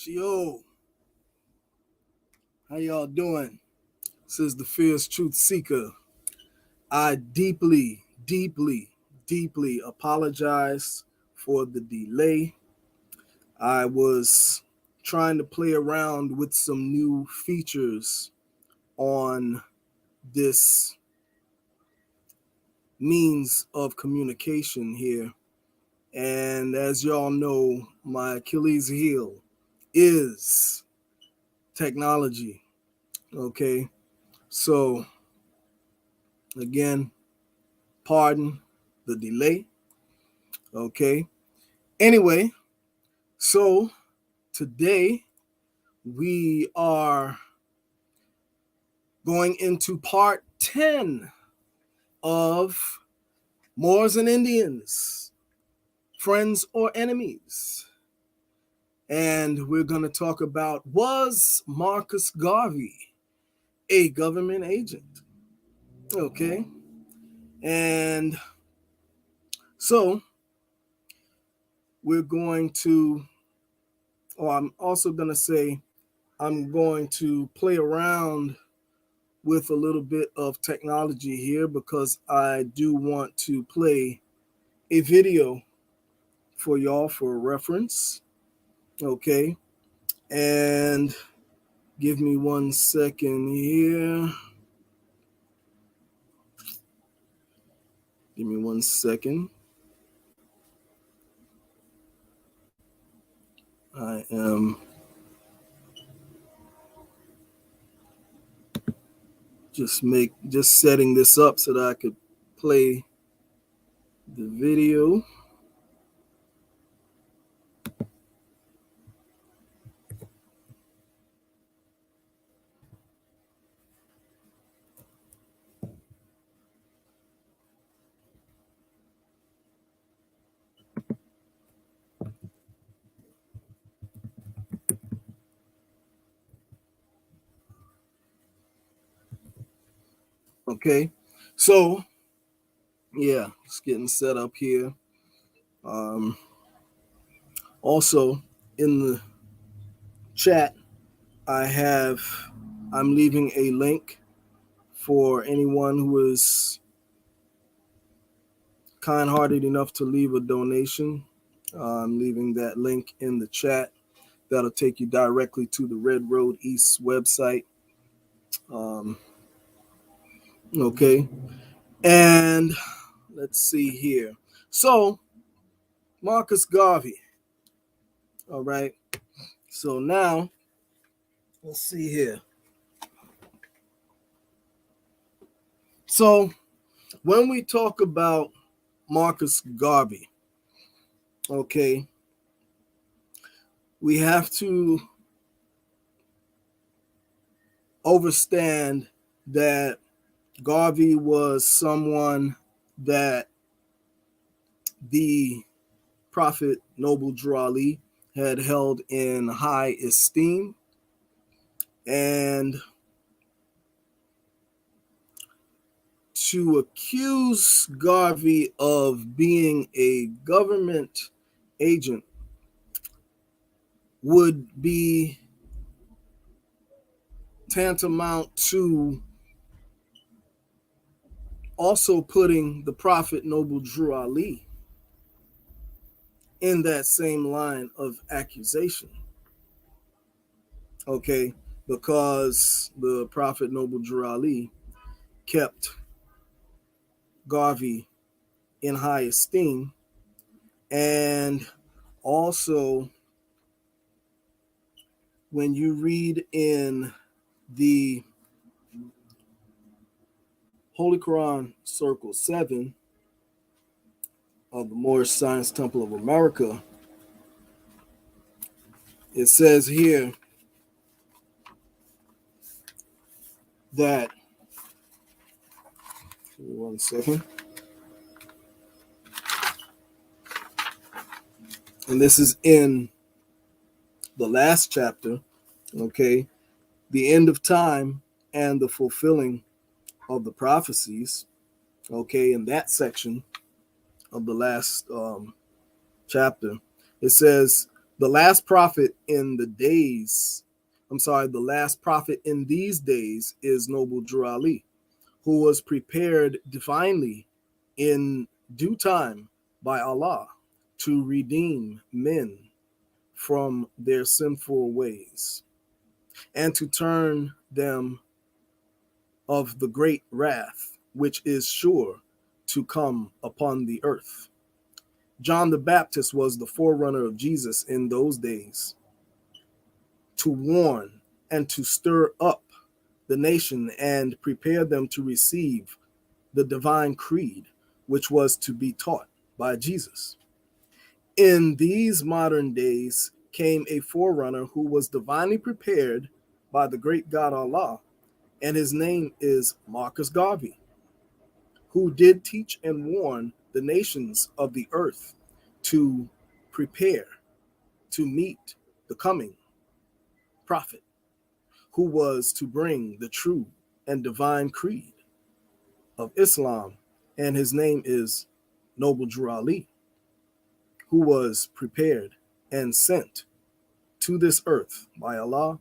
Yo, how y'all doing? This is the Fierce Truth Seeker. I deeply apologize for the delay. I was trying to play around with some new features on this means of communication here. And as y'all know, my Achilles heel is technology. Okay. So, again, pardon the delay. Okay. Anyway, so today we are going into part 10 of Moors and Indians, Friends or Enemies. And we're going to talk about, was Marcus Garvey a government agent? Okay. And so we're going to, or I'm also going to say, I'm going to play around with a little bit of technology here because I do want to play a video for y'all for reference. Okay. And give me 1 second here. Give me 1 second. I am just setting this up so that I could play the video. Okay. So, yeah, it's getting set up here. Also, in the chat, I'm leaving a link for anyone who is kind-hearted enough to leave a donation. I'm leaving that link in the chat. That'll take you directly to the Red Road East website. Okay. And let's see here. So, Marcus Garvey. All right. So now, let's see here. So, when we talk about Marcus Garvey, okay, we have to understand that Garvey was someone that the Prophet Noble Drew Ali had held in high esteem. And to accuse Garvey of being a government agent would be tantamount to also putting the Prophet Noble Drew Ali in that same line of accusation. Okay, because the Prophet Noble Drew Ali kept Garvey in high esteem, and also when you read in the Holy Quran Circle 7 of the Moorish Science Temple of America, it says here that, give me 1 second, and this is in the last chapter, okay, the end of time and the fulfilling of the prophecies, okay, in that section of the last chapter, it says, The last prophet in the days, the last prophet in these days is Noble Drew Ali, who was prepared divinely in due time by Allah to redeem men from their sinful ways and to turn them of the great wrath which is sure to come upon the earth. John the Baptist was the forerunner of Jesus in those days to warn and to stir up the nation and prepare them to receive the divine creed, which was to be taught by Jesus. In these modern days came a forerunner who was divinely prepared by the great God Allah, and his name is Marcus Garvey, who did teach and warn the nations of the earth to prepare to meet the coming prophet, who was to bring the true and divine creed of Islam, and his name is Noble Drew Ali, who was prepared and sent to this earth by Allah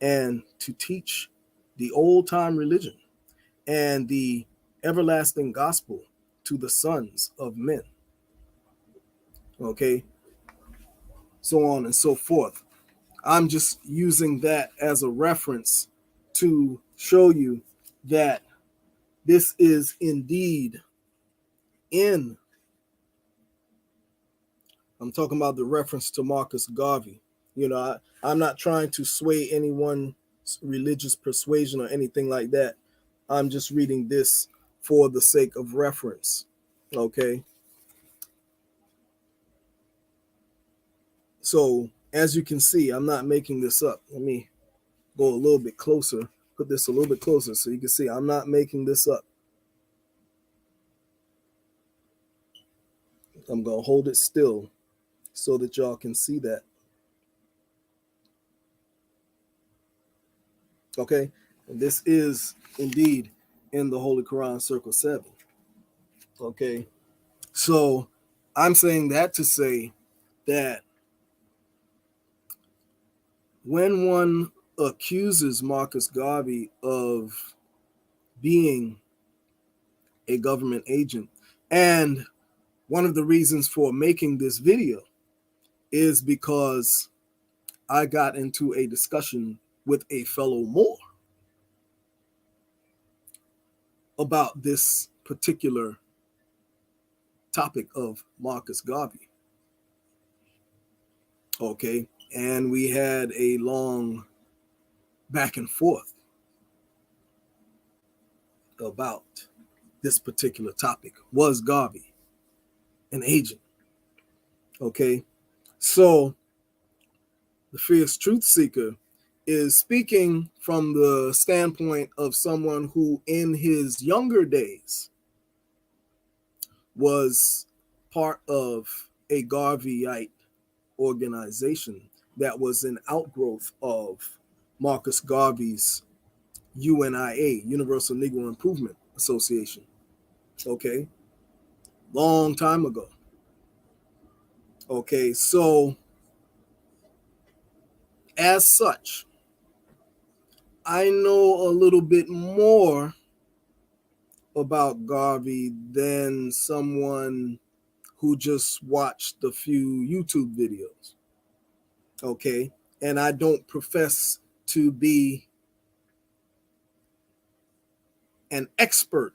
and to teach the old time religion and the everlasting gospel to the sons of men. Okay, so on and so forth. I'm just using that as a reference to show you that this is indeed in, I'm talking about the reference to Marcus Garvey. I'm not trying to sway anyone's religious persuasion or anything like that. I'm just reading this for the sake of reference. Okay. So as you can see, I'm not making this up. Let me go a little bit closer, put this a little bit closer so you can see I'm not making this up. I'm going to hold it still so that y'all can see that. Okay. And this is indeed in the Holy Quran, Circle 7. Okay. So I'm saying that to say that when one accuses Marcus Garvey of being a government agent, and one of the reasons for making this video is because I got into a discussion with a fellow Moor about this particular topic of Marcus Garvey. Okay, and we had a long back and forth about this particular topic. Was Garvey an agent? Okay, so the fierce truth seeker is speaking from the standpoint of someone who in his younger days was part of a Garveyite organization that was an outgrowth of Marcus Garvey's UNIA, Universal Negro Improvement Association. Okay, long time ago. Okay, so as such, I know a little bit more about Garvey than someone who just watched a few YouTube videos. Okay, and I don't profess to be an expert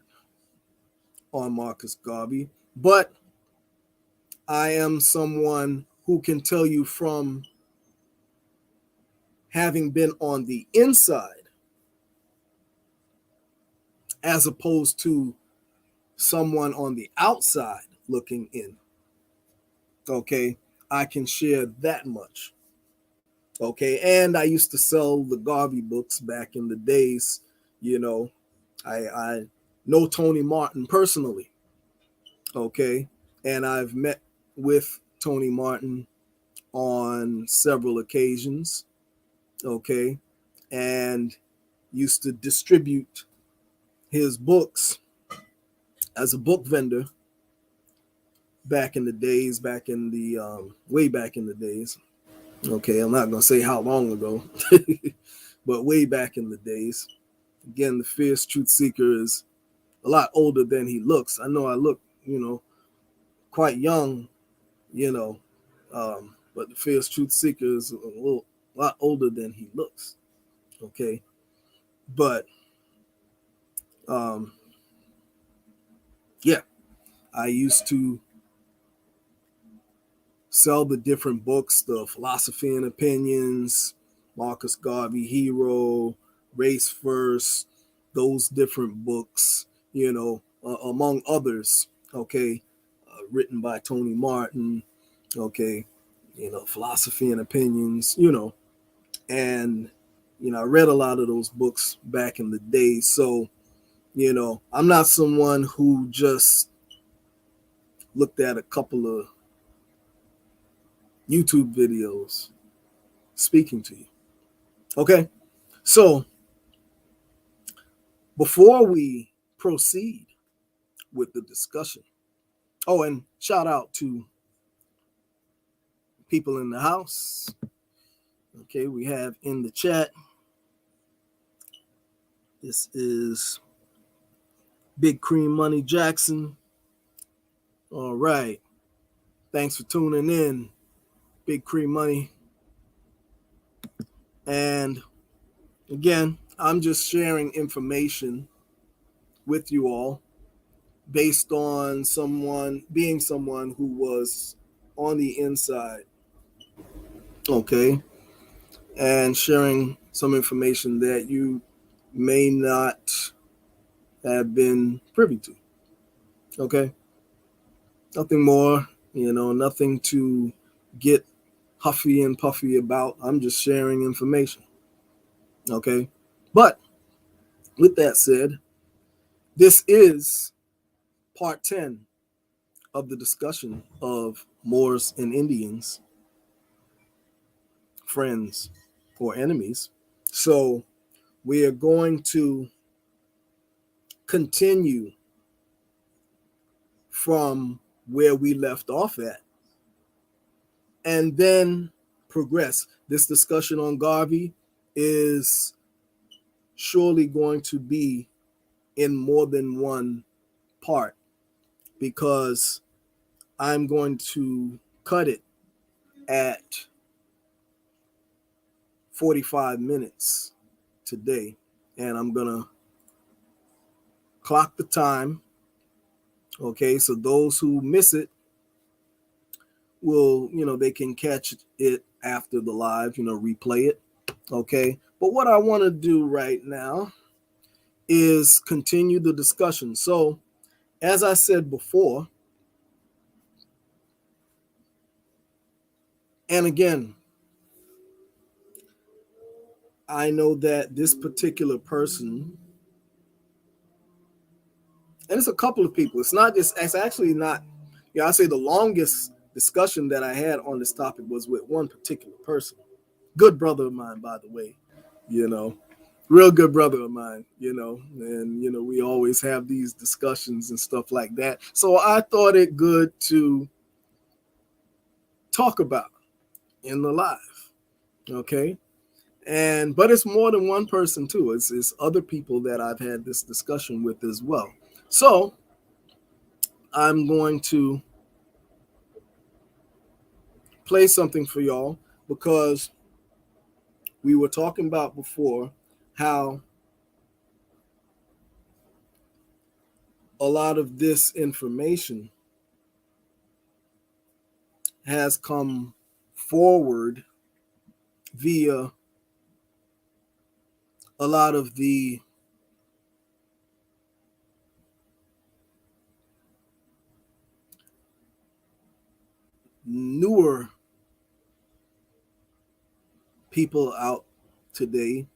on Marcus Garvey, but I am someone who can tell you from having been on the inside as opposed to someone on the outside looking in. Okay, I can share that much. Okay, and I used to sell the Garvey books back in the days. I know Tony Martin personally. Okay, and I've met with Tony Martin on several occasions. Okay, and used to distribute his books as a book vendor back in the days, way back in the days. Okay, I'm not going to say how long ago, but way back in the days. Again, the fierce truth seeker is a lot older than he looks. I know I look, quite young, you know, but the fierce truth seeker is a lot older than he looks. Okay, but um, yeah, I used to sell the different books, the Philosophy and Opinions, Marcus Garvey Hero, Race First, those different books, among others, okay, written by Tony Martin, okay, Philosophy and Opinions, and, I read a lot of those books back in the day. So, I'm not someone who just looked at a couple of YouTube videos speaking to you. Okay. So before we proceed with the discussion, oh, and shout out to people in the house. Okay. We have in the chat, this is Big Cream Money Jackson. All right. Thanks for tuning in, Big Cream Money. And again, I'm just sharing information with you all based on someone who was on the inside, okay, and sharing some information that you may not have been privy to, okay. Nothing more, nothing to get huffy and puffy about. I'm just sharing information, okay. But with that said, this is part 10 of the discussion of Moors and Indians, friends or enemies. So we are going to continue from where we left off at and then progress. This discussion on Garvey is surely going to be in more than one part because I'm going to cut it at 45 minutes today, and I'm going to clock the time. Okay, so those who miss it will, they can catch it after the live, replay it. Okay, but what I want to do right now is continue the discussion. So, as I said before, and again, I know that this particular person, and it's a couple of people, it's actually not, I say the longest discussion that I had on this topic was with one particular person. Good brother of mine, by the way, real good brother of mine, and, we always have these discussions and stuff like that. So I thought it good to talk about in the live. Okay. But it's more than one person too. It's other people that I've had this discussion with as well. So I'm going to play something for y'all because we were talking about before how a lot of this information has come forward via a lot of the newer people out today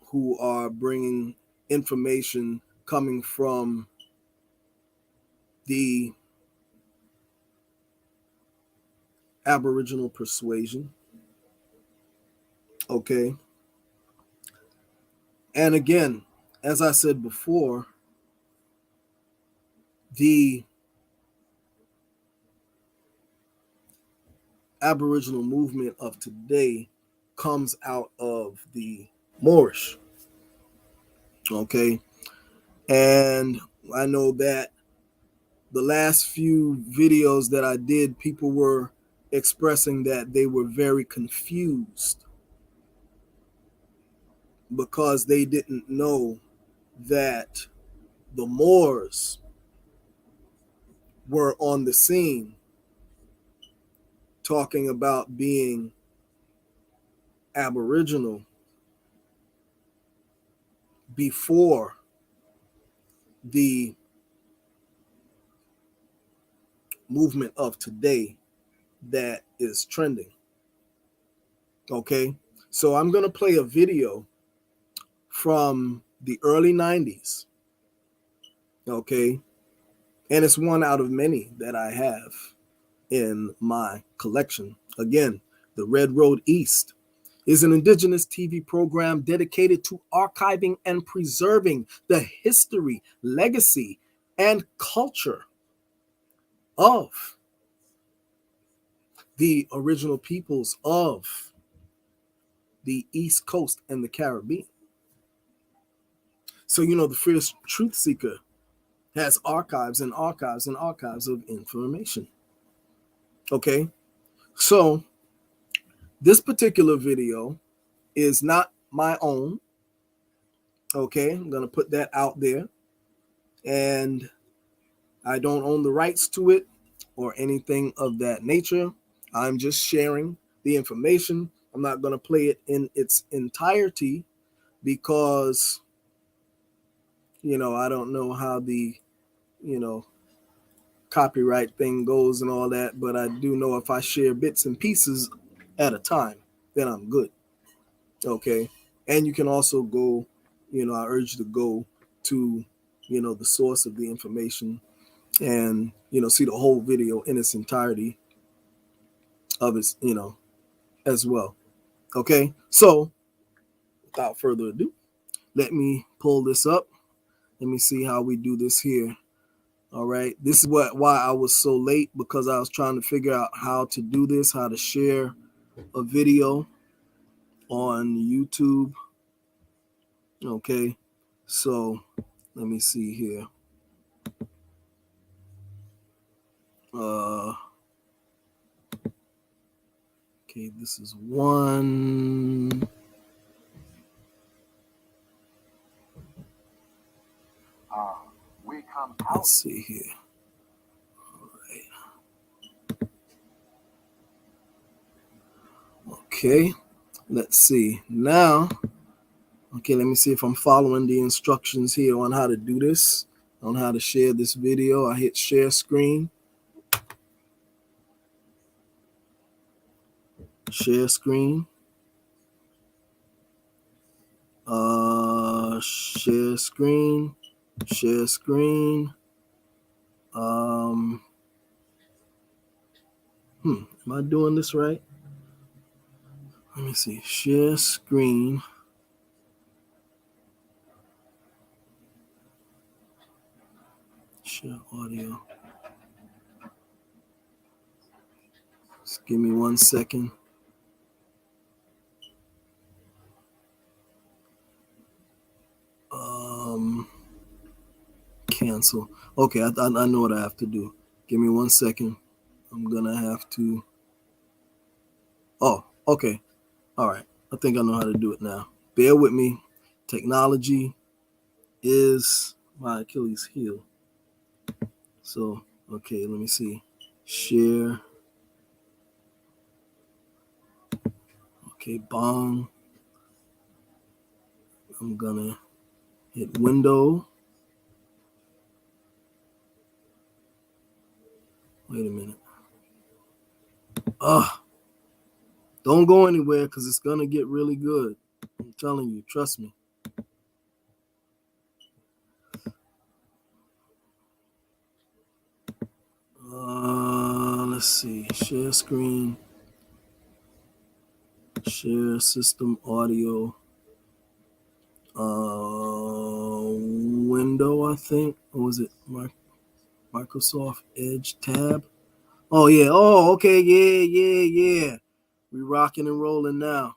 who are bringing information coming from the Aboriginal persuasion. Okay. And again, as I said before, the Aboriginal movement of today comes out of the Moorish. Okay. And I know that the last few videos that I did, people were expressing that they were very confused because they didn't know that the Moors were on the scene talking about being Aboriginal before the movement of today that is trending. Okay, so I'm going to play a video from the early 90s. Okay, and it's one out of many that I have in my collection. Again, The Red Road East is an indigenous TV program dedicated to archiving and preserving the history, legacy, and culture of the original peoples of the East Coast and the Caribbean. So, the Fierce Truth Seeker has archives and archives and archives of information. Okay, so this particular video is not my own. Okay, I'm going to put that out there. And I don't own the rights to it or anything of that nature. I'm just sharing the information. I'm not going to play it in its entirety because, I don't know how the, copyright thing goes and all that, but I do know if I share bits and pieces at a time, then I'm good. Okay. And you can also go, I urge you to go to, the source of the information and, see the whole video in its entirety of its, as well. Okay. So without further ado, let me pull this up. Let me see how we do this here. All right. This is why I was so late, because I was trying to figure out how to do this, how to share a video on YouTube. Okay. So let me see here. Okay, this is one. Let's see here. All right. Okay, let's see now. Okay, let me see if I'm following the instructions here on how to do this, on how to share this video. I hit share screen. Share screen. Share screen. Share screen. Am I doing this right? Let me see. Share screen. Share audio. Just give me 1 second. Cancel. Okay, I know what I have to do. Give me 1 second. I'm gonna have to. Oh, okay. All right. I think I know how to do it now. Bear with me. Technology is my Achilles heel. So, okay, let me see. Share. Okay, bong. I'm gonna hit window. Wait a minute. Don't go anywhere because it's gonna get really good. I'm telling you, trust me. Let's see. Share screen. Share system audio. Window, I think. Or was it Microsoft Edge tab? Oh yeah. Oh, okay. Yeah. We rocking and rolling now.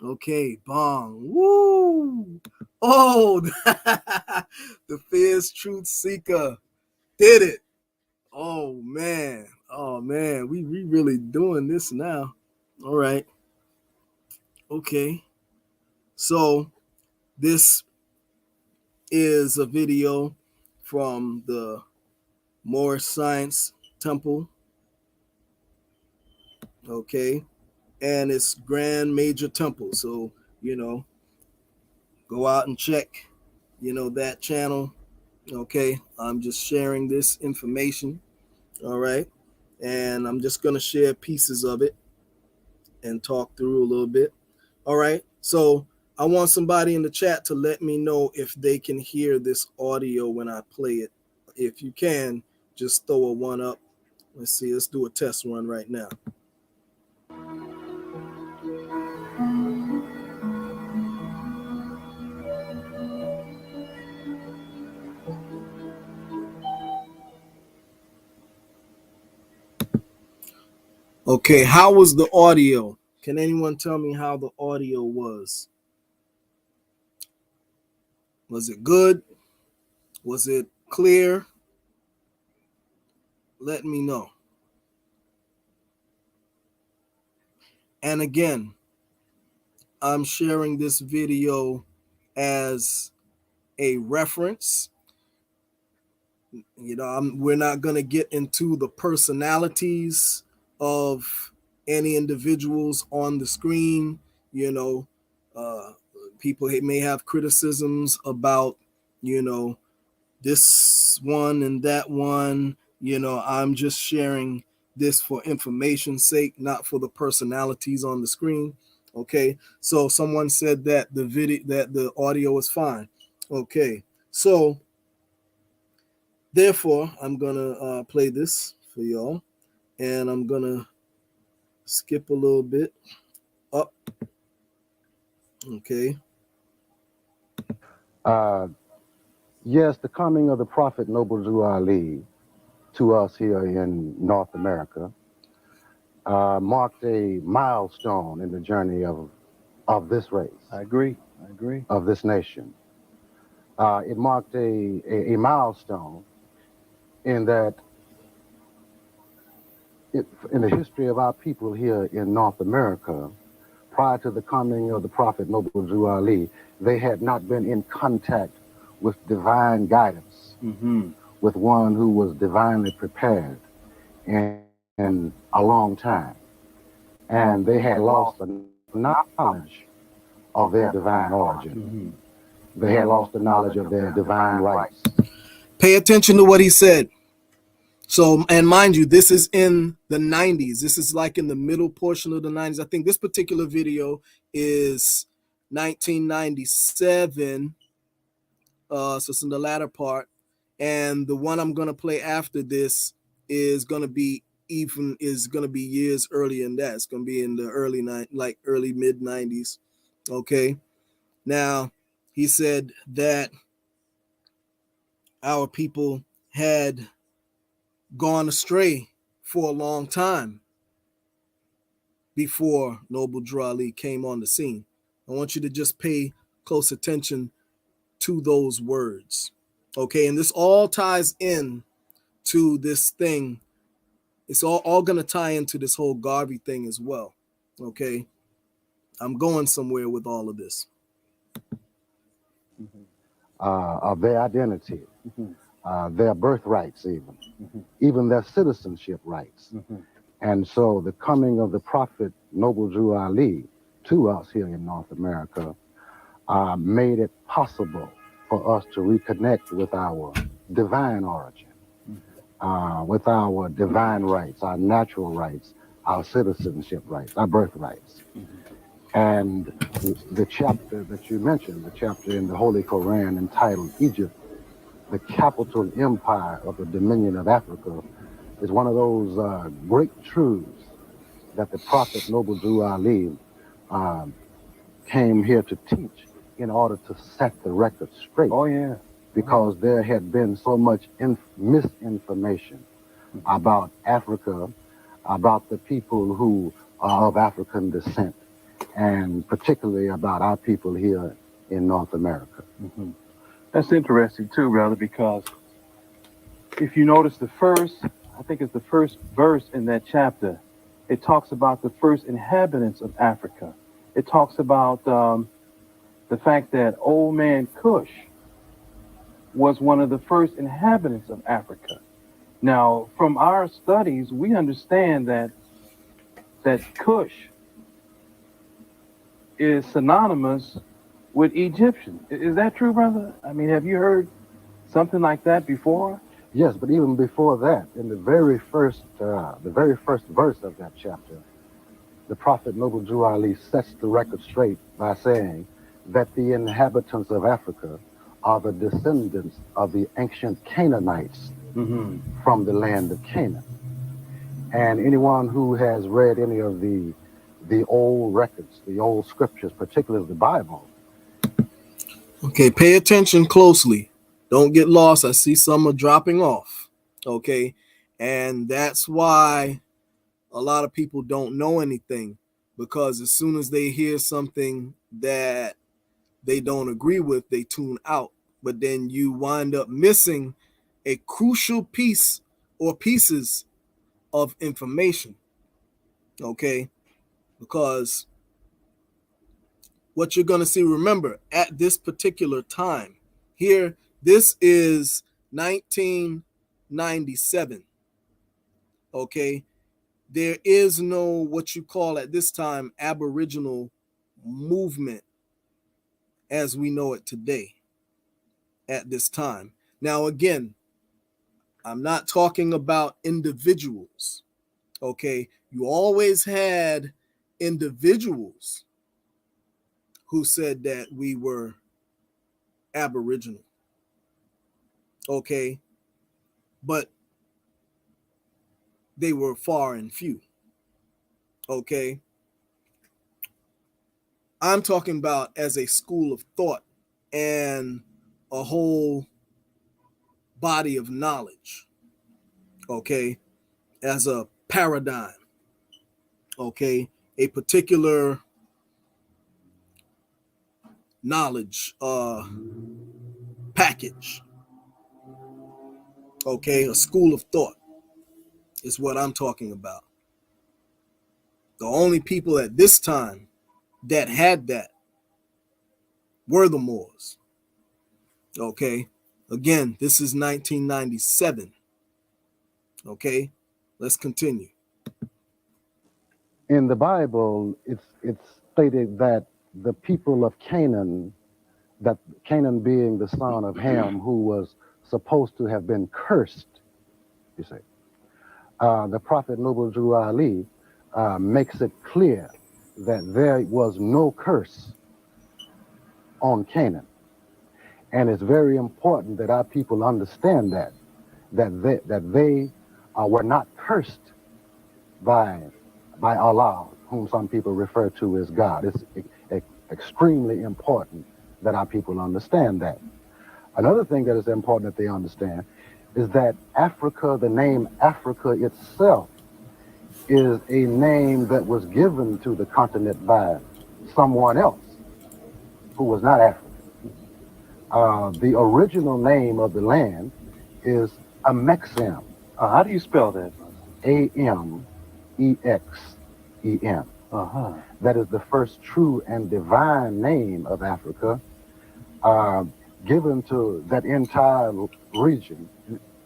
Okay, bong. Woo! Oh, the fierce truth seeker did it. Oh man. Oh man. We really doing this now. All right. Okay. So this is a video from the Moorish Science Temple. Okay. And it's Grand Major Temple. So, go out and check, that channel. Okay. I'm just sharing this information. All right. And I'm just going to share pieces of it and talk through a little bit. All right. So I want somebody in the chat to let me know if they can hear this audio when I play it. If you can, just throw a one up. Let's see. Let's do a test run right now. Okay, how was the audio? Can anyone tell me how the audio was? Was it good? Was it clear? Let me know. And again, I'm sharing this video as a reference. We're not going to get into the personalities of any individuals on the screen. Uh, People may have criticisms about, this one and that one. I'm just sharing this for information's sake, not for the personalities on the screen. Okay. So someone said that the audio is fine. Okay. So therefore, I'm gonna play this for y'all, and I'm gonna skip a little bit up. Okay. Yes, the coming of the Prophet Noble Drew Ali to us here in North America marked a milestone in the journey of this race. I agree. Of this nation. It marked a milestone in that in the history of our people here in North America, prior to the coming of the Prophet Noble Drew Ali, they had not been in contact with divine guidance, with one who was divinely prepared in a long time. And they had lost the knowledge of their divine origin. They had lost the knowledge of their divine rights. Pay attention to what he said. So, and mind you, this is in the 90s. This is like in the middle portion of the 90s. I think this particular video is 1997. So it's in the latter part. And the one I'm going to play after this is going to be years earlier than that. It's going to be in the early mid 90s. Okay. Now, he said that our people had gone astray for a long time before Noble Drew Ali came on the scene. I want you to just pay close attention to those words. Okay, and this all ties in to this thing. It's all going to tie into this whole Garvey thing as well. Okay, I'm going somewhere with all of this. Of their identity, their birthrights, even their citizenship rights. And so the coming of the Prophet Noble Drew Ali to us here in North America made it possible for us to reconnect with our divine origin, with our divine rights, our natural rights, our citizenship rights, our birthrights. And the chapter that you mentioned, the chapter in the Holy Koran entitled Egypt, the capital empire of the Dominion of Africa, is one of those great truths that the Prophet Noble Drew Ali came here to teach in order to set the record straight. Oh, yeah. Because there had been so much misinformation about Africa, about the people who are of African descent, and particularly about our people here in North America. That's interesting too, brother, because if you notice I think it's the first verse in that chapter, it talks about the first inhabitants of Africa. It talks about the fact that old man Cush was one of the first inhabitants of Africa. Now, from our studies, we understand that Cush is synonymous with Egyptian. Is that true, brother? I mean, have you heard something like that before? Yes, but even before that, in the very first verse of that chapter, the prophet Noble Drew Ali sets the record straight by saying that the inhabitants of Africa are the descendants of the ancient Canaanites from the land of Canaan. And anyone who has read any of the old records, the old scriptures, particularly the Bible. Okay, pay attention closely. Don't get lost. I see some are dropping off. Okay, and that's why a lot of people don't know anything, because as soon as they hear something that they don't agree with, they tune out. But then you wind up missing a crucial piece or pieces of information. Okay, because what you're going to see, remember, at this particular time here, this is 1997. Okay, there is no what you call at this time Aboriginal movement as we know it today at this time. Now, again, I'm not talking about individuals. Okay, you always had individuals who said that we were Aboriginal. Okay, but they were far and few. Okay, I'm talking about as a school of thought and a whole body of knowledge. Okay, as a paradigm. Okay, a particular knowledge package. Okay, a school of thought is what I'm talking about. The only people at this time that had that were the Moors. Okay, again, this is 1997. Okay, let's continue. In the Bible, it's stated that the people of Canaan, that Canaan being the son of Ham, who was supposed to have been cursed, you say. The prophet Noble Drew Ali makes it clear that there was no curse on Canaan. And it's very important that our people understand that they were not cursed by Allah, whom some people refer to as God. It's extremely important that our people understand that. Another thing that is important that they understand is that Africa, the name Africa itself, is a name that was given to the continent by someone else who was not African. The original name of the land is Amexem. How do you spell that? Amexem. That is the first true and divine name of Africa, given to that entire region,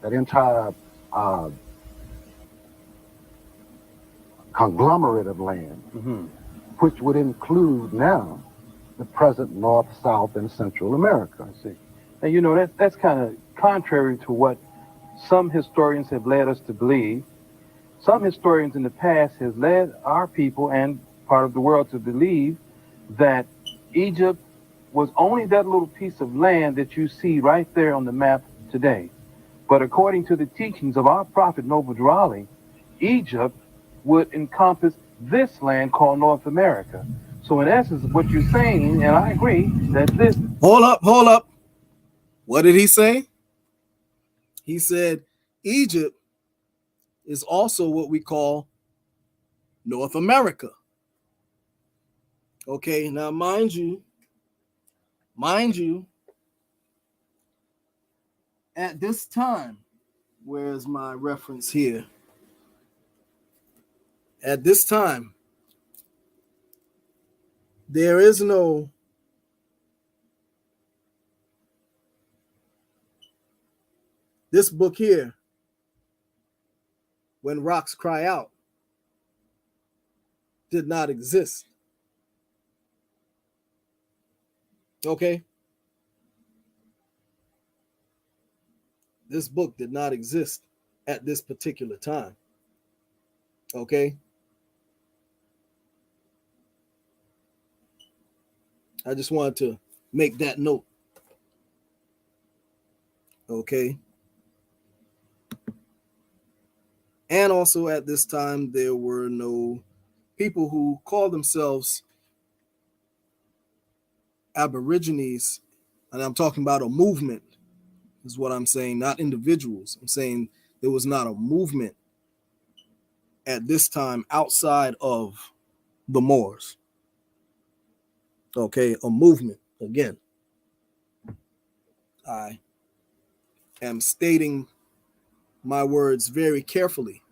that entire conglomerate of land, which would include now the present North, South, and Central America. I see. And you know, that's kind of contrary to what some historians have led us to believe. Some historians in the past has led our people and part of the world to believe that Egypt was only that little piece of land that you see right there on the map today. But according to the teachings of our prophet Noble Drew Ali, Egypt would encompass this land called North America. So in essence, what you're saying, and I agree, that this... Hold up. What did he say? He said Egypt is also what we call North America. Okay, now mind you, at this time, where's my reference here? At this time, there is no this book here, When Rocks Cry Out, did not exist. Okay? This book did not exist at this particular time. Okay? I just wanted to make that note. Okay? And also at this time, there were no people who called themselves Aborigines, and I'm talking about a movement, is what I'm saying, not individuals. I'm saying there was not a movement at this time outside of the Moors. Okay, a movement. Again, I am stating my words very carefully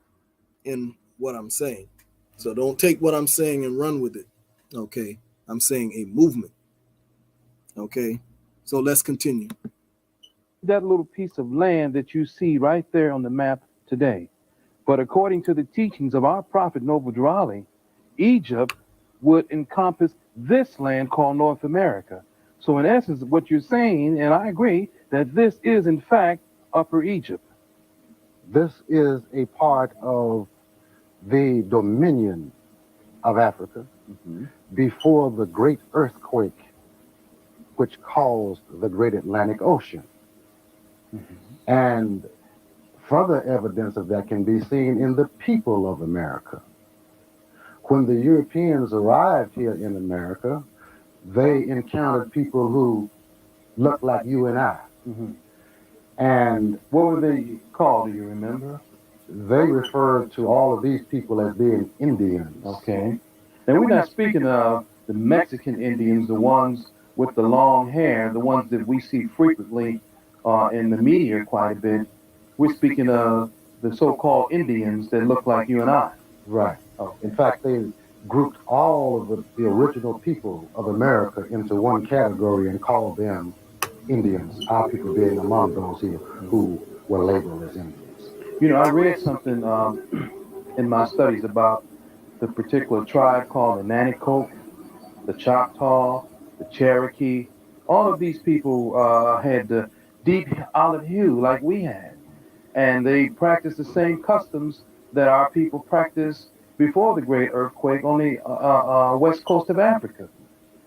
in what I'm saying. So don't take what I'm saying and run with it. Okay, I'm saying a movement. Okay, so let's continue. That little piece of land that you see right there on the map today. But according to the teachings of our prophet Noble Drew Ali, Egypt would encompass this land called North America. So in essence, what you're saying, and I agree, that this is in fact Upper Egypt. This is a part of the dominion of Africa before the great earthquake which caused the great Atlantic Ocean. And further evidence of that can be seen in the people of America. When the Europeans arrived here in America, they encountered people who looked like you and I. And What were they called, do you remember? they referred to all of these people as being Indians. Okay. And we're not speaking of the Mexican Indians, the ones with the long hair, the ones that we see frequently in the media quite a bit. We're speaking of the so-called Indians that look like you and I. Right. In fact, they grouped all of the original people of America into one category and called them Indians, our people being among those here who were labeled as Indians. You know, I read something in my studies about the particular tribe called the Nanticoke, the Choctaw, the Cherokee. All of these people had the deep olive hue like we had. And they practiced the same customs that our people practiced before the great earthquake on the west coast of Africa.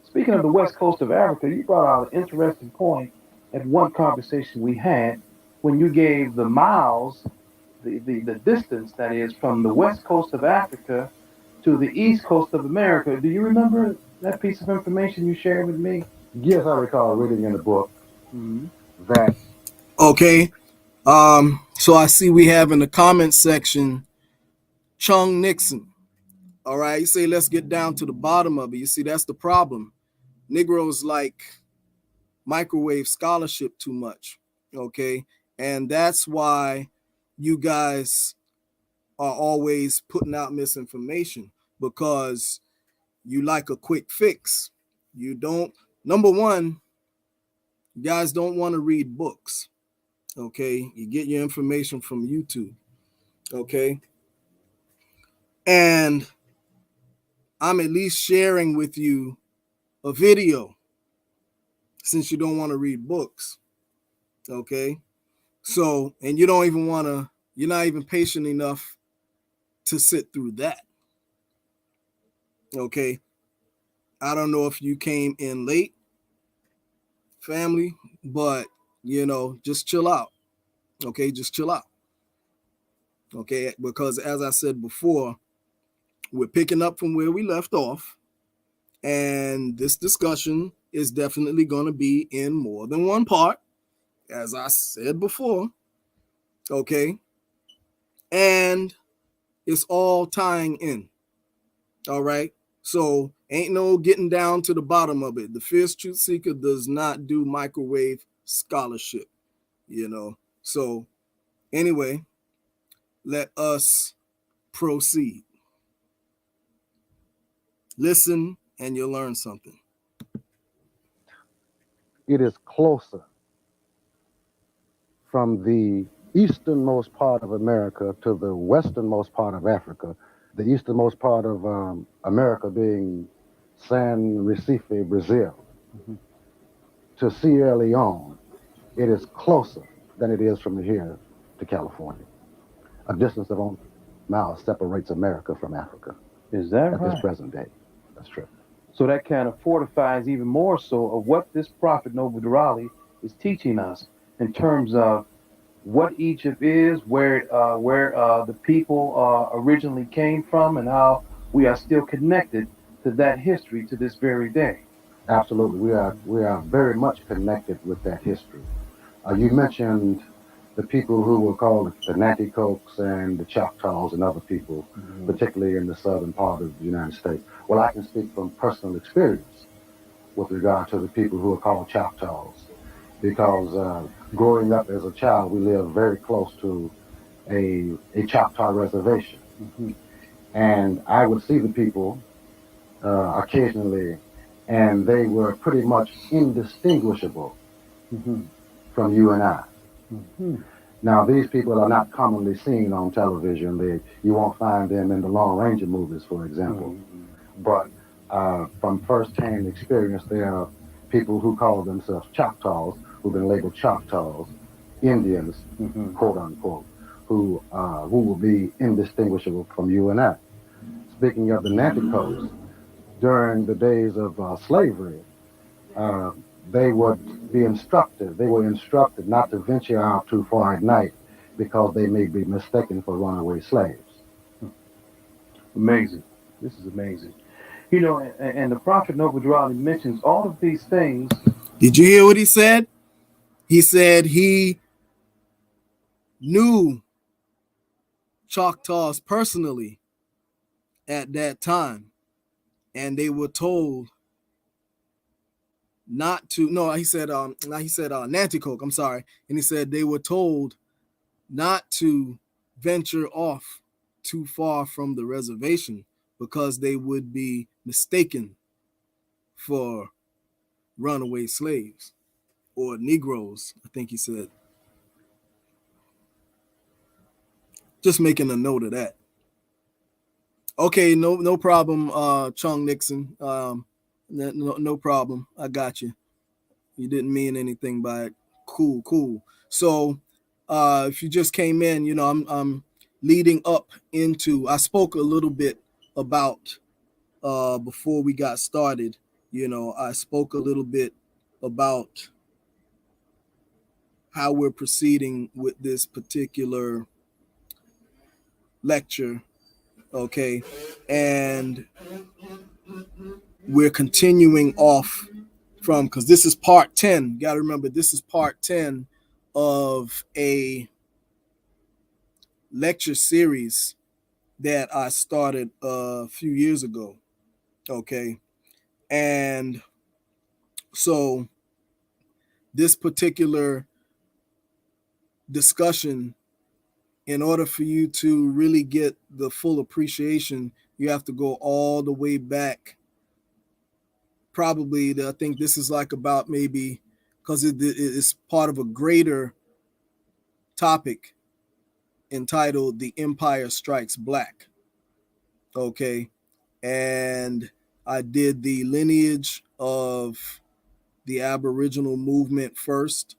Speaking of the west coast of Africa, you brought out an interesting point at one conversation we had when you gave the miles, the distance that is from the west coast of Africa to the east coast of America. Do you remember that piece of information you shared with me? Yes, I recall reading in the book that Okay. So I see we have in the comment section Chung Nixon. All right, you say let's get down to the bottom of it. You see, that's the problem. Negroes like microwave scholarship too much. Okay, and that's why you guys are always putting out misinformation, because you like a quick fix. You don't, number one, you guys don't want to read books. Okay, you get your information from YouTube. Okay, and I'm at least sharing with you a video since you don't want to read books. Okay, so, and you don't even want to, you're not even patient enough to sit through that. Okay, I don't know if you came in late, family, but just chill out. Okay, just chill out. Okay, because as I said before, we're picking up from where we left off, and this discussion is definitely going to be in more than one part, as I said before. Okay, and it's all tying in. All right. So ain't no getting down to the bottom of it. The fierce truth seeker does not do microwave scholarship, you know. So anyway, let us proceed. Listen and you'll learn something. It is closer from the easternmost part of America to the westernmost part of Africa, the easternmost part of America being San Recife, Brazil, to Sierra Leone. It is closer than it is from here to California. A distance of only miles separates America from Africa. Is that at right? this present day? That's true. So that kind of fortifies even more so of what this prophet Noble Durali is teaching us in terms of what Egypt is, where the people originally came from, and how we are still connected to that history to this very day. Absolutely, we are very much connected with that history. You mentioned the people who were called the Nanticokes and the Choctaws and other people, particularly in the southern part of the United States. Well, I can speak from personal experience with regard to the people who are called Choctaws, because growing up as a child, we lived very close to a Choctaw reservation. And I would see the people occasionally, and they were pretty much indistinguishable from you and I. Now, these people are not commonly seen on television. You won't find them in the Lone Ranger movies, for example. But from first-hand experience, there are people who call themselves Choctaws, who've been labeled Choctaws, Indians, quote unquote, who will be indistinguishable from you and I. Speaking of the Nanticokes, during the days of slavery, they would be instructed. They were instructed not to venture out too far at night because they may be mistaken for runaway slaves. Amazing. This is amazing. You know, and the prophet Noble Durali mentions all of these things. Did you hear what he said? He said he knew Choctaws personally at that time, and they were told not to. No, he said Nanticoke. I'm sorry, and he said they were told not to venture off too far from the reservation because they would be mistaken for runaway slaves or Negroes, I think he said. Just making a note of that. Okay, no problem, Chung Nixon. No problem. I got you. You didn't mean anything by it. Cool. So, if you just came in, I'm leading up into. I spoke a little bit about before we got started. I spoke a little bit about how we're proceeding with this particular lecture. Okay, and we're continuing off from, because this is part 10. You got to remember, this is part 10 of a lecture series that I started a few years ago. Okay. And so this particular discussion, in order for you to really get the full appreciation, you have to go all the way back. Probably, I think this is like about maybe, because it's part of a greater topic entitled The Empire Strikes Black. Okay. And I did the lineage of the Aboriginal movement first,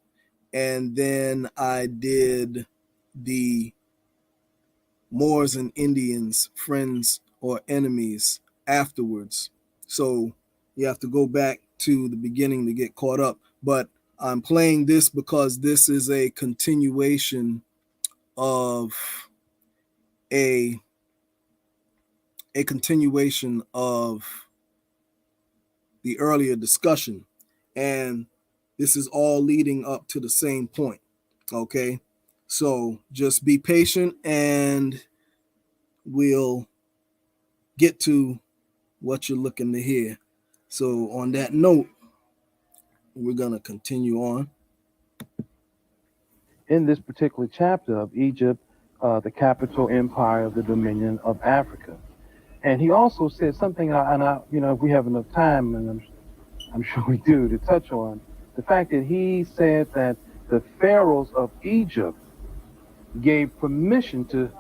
and then I did the Moors and Indians, friends or enemies, afterwards. So you have to go back to the beginning to get caught up. But I'm playing this because this is a continuation of a continuation of the earlier discussion, and this is all leading up to the same point. Okay, So just be patient and we'll get to what you're looking to hear. So on that note, we're going to continue on. In this particular chapter of Egypt, the capital empire of the dominion of Africa. And he also said something, if we have enough time, and I'm sure we do, to touch on the fact that he said that the pharaohs of Egypt gave permission to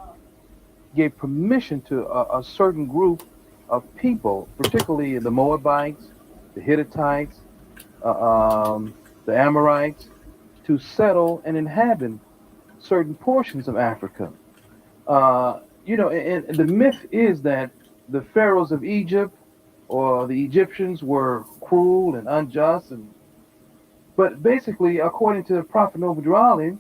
a certain group of people, particularly the Moabites, the Hittites, the Amorites, to settle and inhabit certain portions of Africa. And the myth is that the pharaohs of Egypt or the Egyptians were cruel and unjust, but basically, according to Prophet Noble Drew Ali,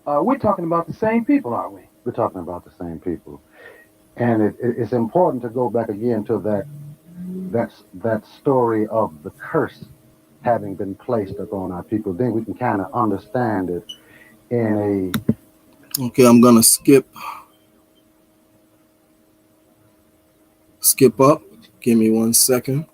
we're talking about the same people, aren't we? We're talking about the same people. And it's important to go back again to that story of the curse having been placed upon our people. Then we can kind of understand it in a... Okay, I'm going to skip up. Give me 1 second.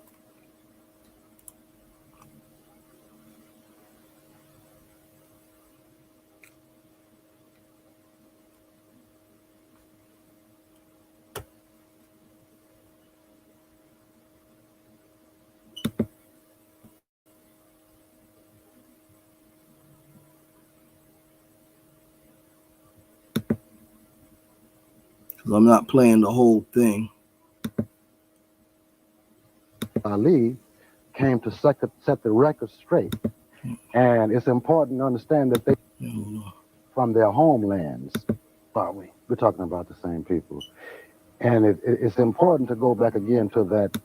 I'm not playing the whole thing. Ali came to set the record straight. And it's important to understand that they, from their homelands, we're talking about the same people. And it's important to go back again to that,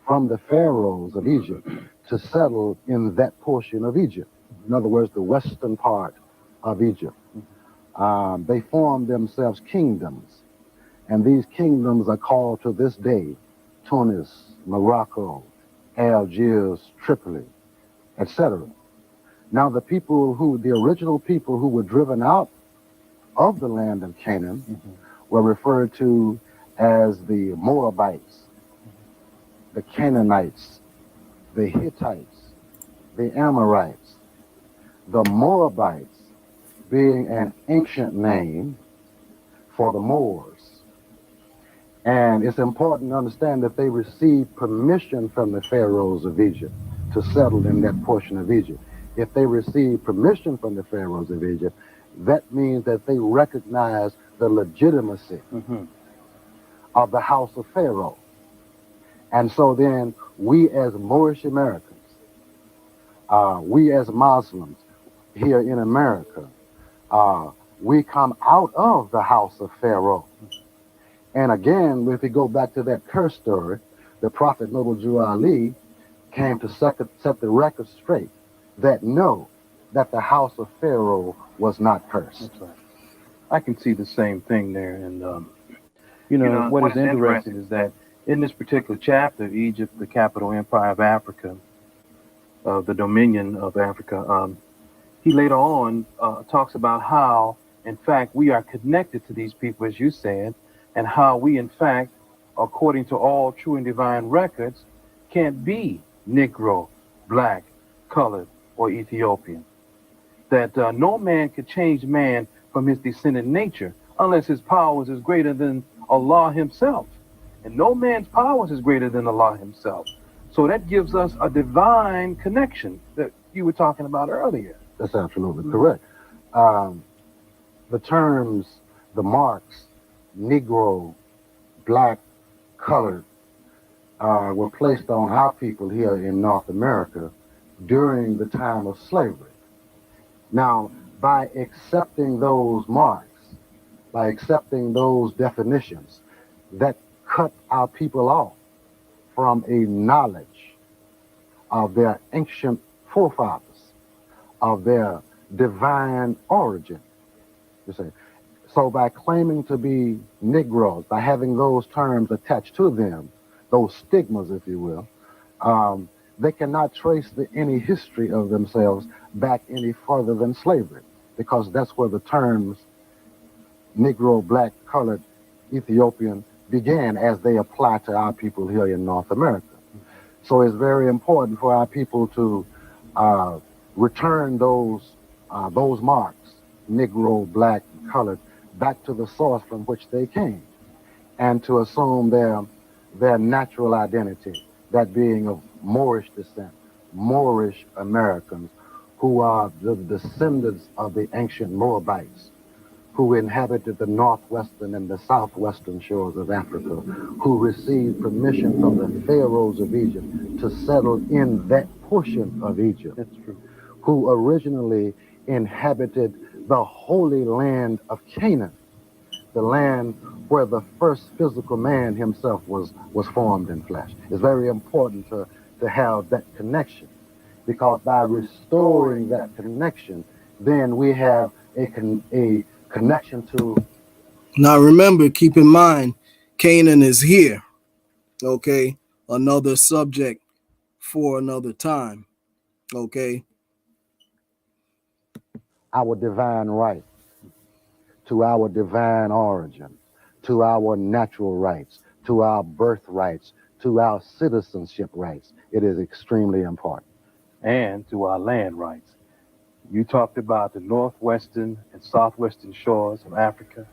from the pharaohs of Egypt to settle in that portion of Egypt. In other words, the western part of Egypt. They formed themselves kingdoms. And these kingdoms are called to this day Tunis, Morocco, Algiers, Tripoli, etc. Now the original people who were driven out of the land of Canaan were referred to as the Moabites, the Canaanites, the Hittites, the Amorites. The Moabites being an ancient name for the Moors. And it's important to understand that they received permission from the pharaohs of Egypt to settle in that portion of Egypt. If they received permission from the pharaohs of Egypt, that means that they recognize the legitimacy of the house of Pharaoh. And so then we as Moorish Americans, we as Muslims here in America, we come out of the house of Pharaoh. And again, if we go back to that curse story, the Prophet Noble Drew Ali came to set the record straight that the house of Pharaoh was not cursed. That's right. I can see the same thing there. And, what is interesting is that in this particular chapter of Egypt, the capital empire of Africa, the dominion of Africa, he later on talks about how, in fact, we are connected to these people, as you said, and how we, in fact, according to all true and divine records, can't be Negro, black, colored, or Ethiopian. That no man could change man from his descendant nature unless his powers is greater than Allah himself. And no man's powers is greater than Allah himself. So that gives us a divine connection that you were talking about earlier. That's absolutely correct. The terms, the marks, Negro, black, colored, were placed on our people here in North America during the time of slavery. Now, by accepting those marks, by accepting those definitions, that cut our people off from a knowledge of their ancient forefathers, of their divine origin. You see. So by claiming to be Negroes, by having those terms attached to them, those stigmas, if you will, they cannot trace any history of themselves back any further than slavery. because that's where the terms Negro, Black, Colored, Ethiopian began as they apply to our people here in North America. So it's very important for our people to return those marks, Negro, Black, Colored, back to the source from which they came, and to assume their natural identity, that being of Moorish descent, Moorish Americans, who are the descendants of the ancient Moabites, who inhabited the northwestern and the southwestern shores of Africa, who received permission from the pharaohs of Egypt to settle in that portion of Egypt. That's true. Who originally inhabited the holy land of Canaan, the land where the first physical man himself was formed in flesh. It's very important to have that connection, because by restoring that connection, then we have a connection to. Now remember, keep in mind, Canaan is here. Okay, another subject for another time. Okay, Our divine right, to our divine origin, to our natural rights, to our birth rights, to our citizenship rights. It is extremely important. And to our land rights. You talked about the northwestern and southwestern shores of Africa.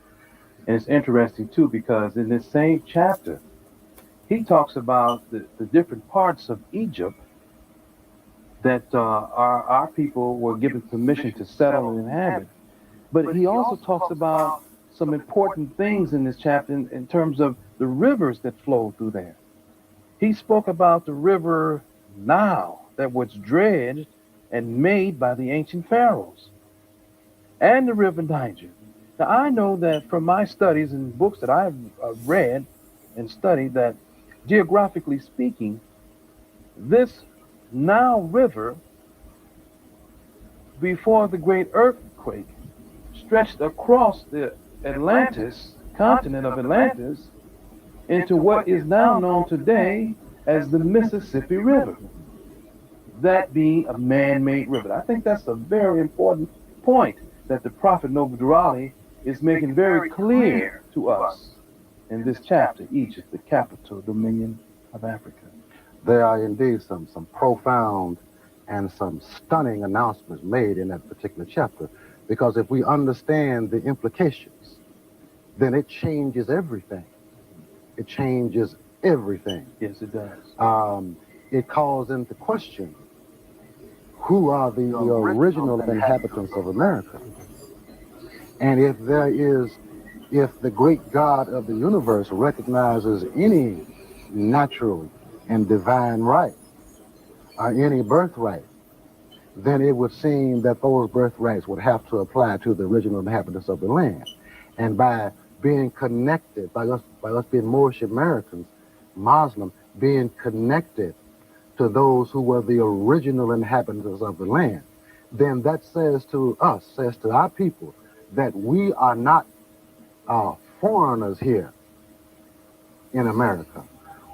And it's interesting, too, because in this same chapter, he talks about the different parts of Egypt that our people were given permission to settle and inhabit. But he also talks about some important things in this chapter in terms of the rivers that flow through there. He spoke about the river Nile that was dredged and made by the ancient pharaohs, and the river Niger. Now, I know that from my studies and books that I've read and studied, that geographically speaking, this Nile River, before the great earthquake, stretched across the continent of Atlantis, into what is now known today as the Mississippi River, that being a man-made river. I think that's a very important point that the Prophet Noble Drew Ali is making very clear to us in this chapter, Egypt, the capital dominion of Africa. There are indeed some profound and some stunning announcements made in that particular chapter, because if we understand the implications, then it changes everything. It changes everything. Yes, it does. It calls into question who are the original inhabitants of America. And if the great God of the universe recognizes any natural and divine right, or any birthright, then it would seem that those birthrights would have to apply to the original inhabitants of the land. And by being connected, by us being Moorish Americans, Muslim, being connected to those who were the original inhabitants of the land, then that says to us, says to our people, that we are not foreigners here in America.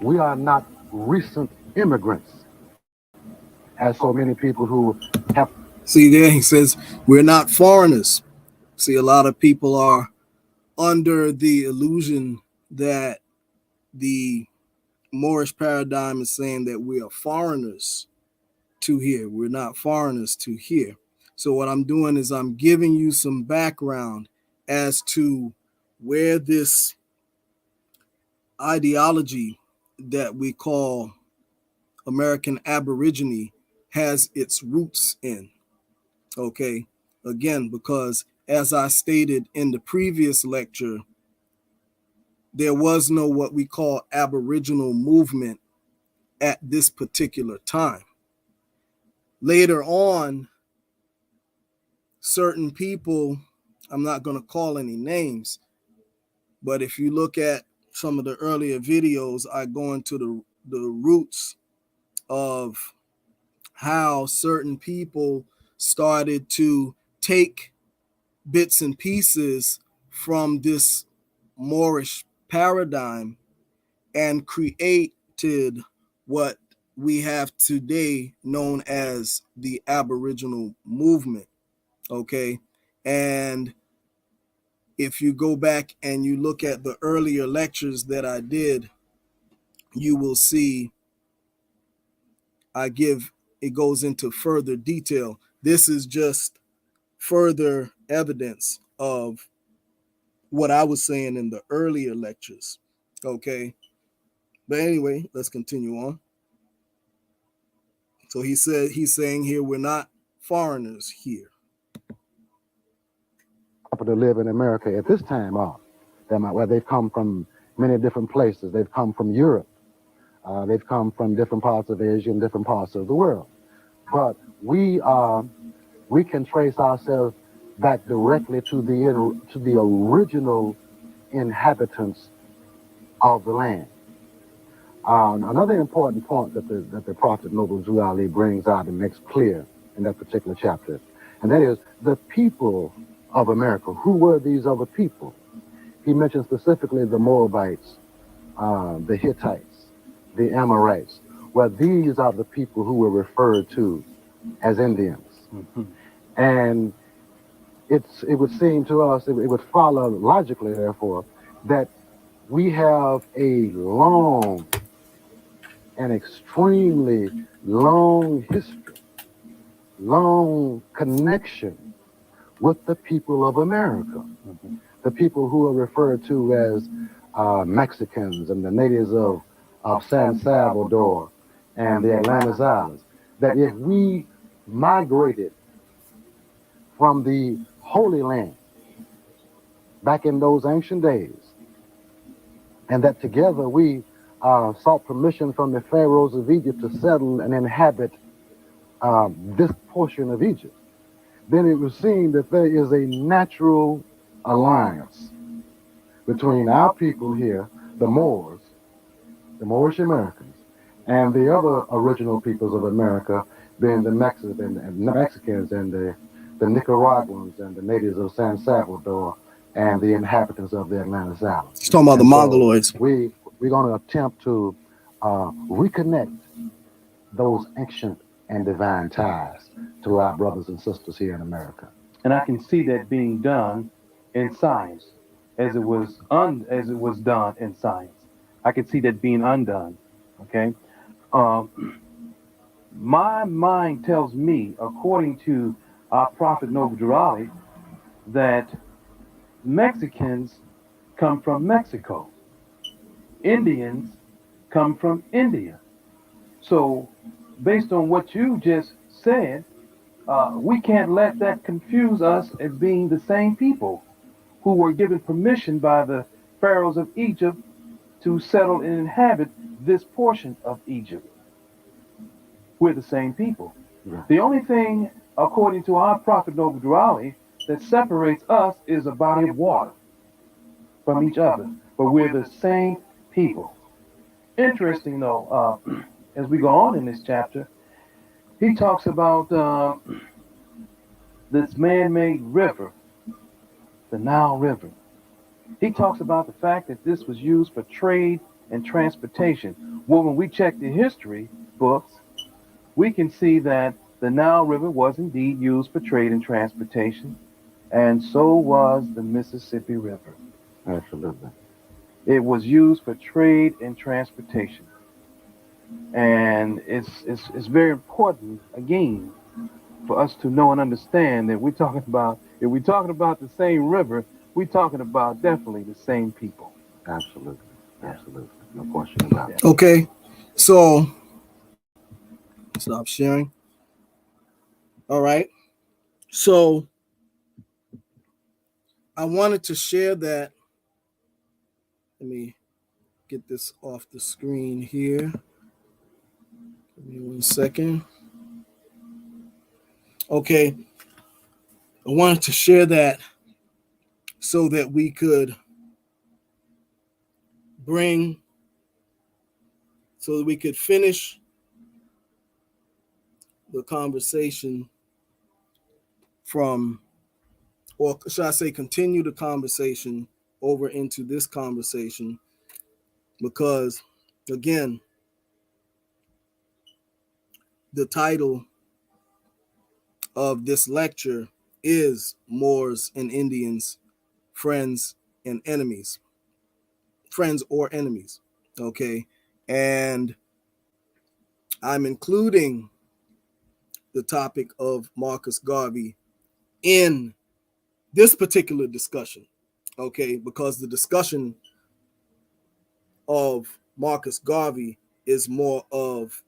We are not recent immigrants, as so many people who have. see there, he says, we're not foreigners. See, a lot of people are under the illusion that the Moorish paradigm is saying that we are foreigners to here. We're not foreigners to here. So what I'm doing is I'm giving you some background as to where this ideology that we call American Aborigine has its roots in. Okay. Again, because as I stated in the previous lecture, there was no what we call Aboriginal movement at this particular time. Later on, certain people, I'm not going to call any names, but if you look at some of the earlier videos, I go into the roots of how certain people started to take bits and pieces from this Moorish paradigm and created what we have today known as the Aboriginal movement. Okay. And if you go back and you look at the earlier lectures that I did, you will see it goes into further detail. This is just further evidence of what I was saying in the earlier lectures. Okay. But anyway, let's continue on. So he's saying here, we're not foreigners here. To live in America at this time are. Where they've come from many different places. They've come from Europe. They've come from different parts of Asia and different parts of the world. But we can trace ourselves back directly to the original inhabitants of the land. Another important point that the Prophet Noble Drew Ali brings out and makes clear in that particular chapter, and that is the people of America. Who were these other people? He mentions specifically the Moabites, the Hittites, the Amorites. Well, these are the people who were referred to as Indians. Mm-hmm. And it would seem to us, it would follow logically, therefore, that we have a long and extremely long history, long connection with the people of America. Mm-hmm. The people who are referred to as Mexicans and the natives of San Salvador and the Atlantis Islands. That if we migrated from the Holy Land back in those ancient days, and that together we sought permission from the pharaohs of Egypt to settle and inhabit this portion of Egypt, then it would seem that there is a natural alliance between our people here, the Moors, the Moorish Americans, and the other original peoples of America, being the Mexicans and the Nicaraguans and the natives of San Salvador and the inhabitants of the Atlantis Islands. He's talking about the Mongoloids. We're going to attempt to reconnect those ancient and divine ties to our brothers and sisters here in America. And I can see that being done in science, as it was done in science. I can see that being undone. Okay, my mind tells me, according to our Prophet Noble Drew Ali, that Mexicans come from Mexico. Indians come from India. So, based on what you just said, we can't let that confuse us as being the same people who were given permission by the pharaohs of Egypt to settle and inhabit this portion of Egypt. We're the same people. Yeah. The only thing, according to our Prophet Noble Drew Ali, that separates us is a body of water from each other. But we're the same people. Interesting, though, as we go on in this chapter, he talks about this man-made river, the Nile River. He talks about the fact that this was used for trade and transportation. Well, when we check the history books, we can see that the Nile River was indeed used for trade and transportation, and so was the Mississippi River. Absolutely. It was used for trade and transportation. And it's very important, again, for us to know and understand that if we're talking about the same river, we're talking about definitely the same people. Absolutely. Absolutely. No question about it. Okay. So, stop sharing. All right. So, I wanted to share that. Let me get this off the screen here. Give me 1 second. Okay. I wanted to share that so that we could finish the conversation or should I say continue the conversation over into this conversation, because again, the title of this lecture is Moors and Indians, friends and enemies, friends or enemies. Okay. And I'm including the topic of Marcus Garvey in this particular discussion. Okay. Because the discussion of Marcus Garvey is more of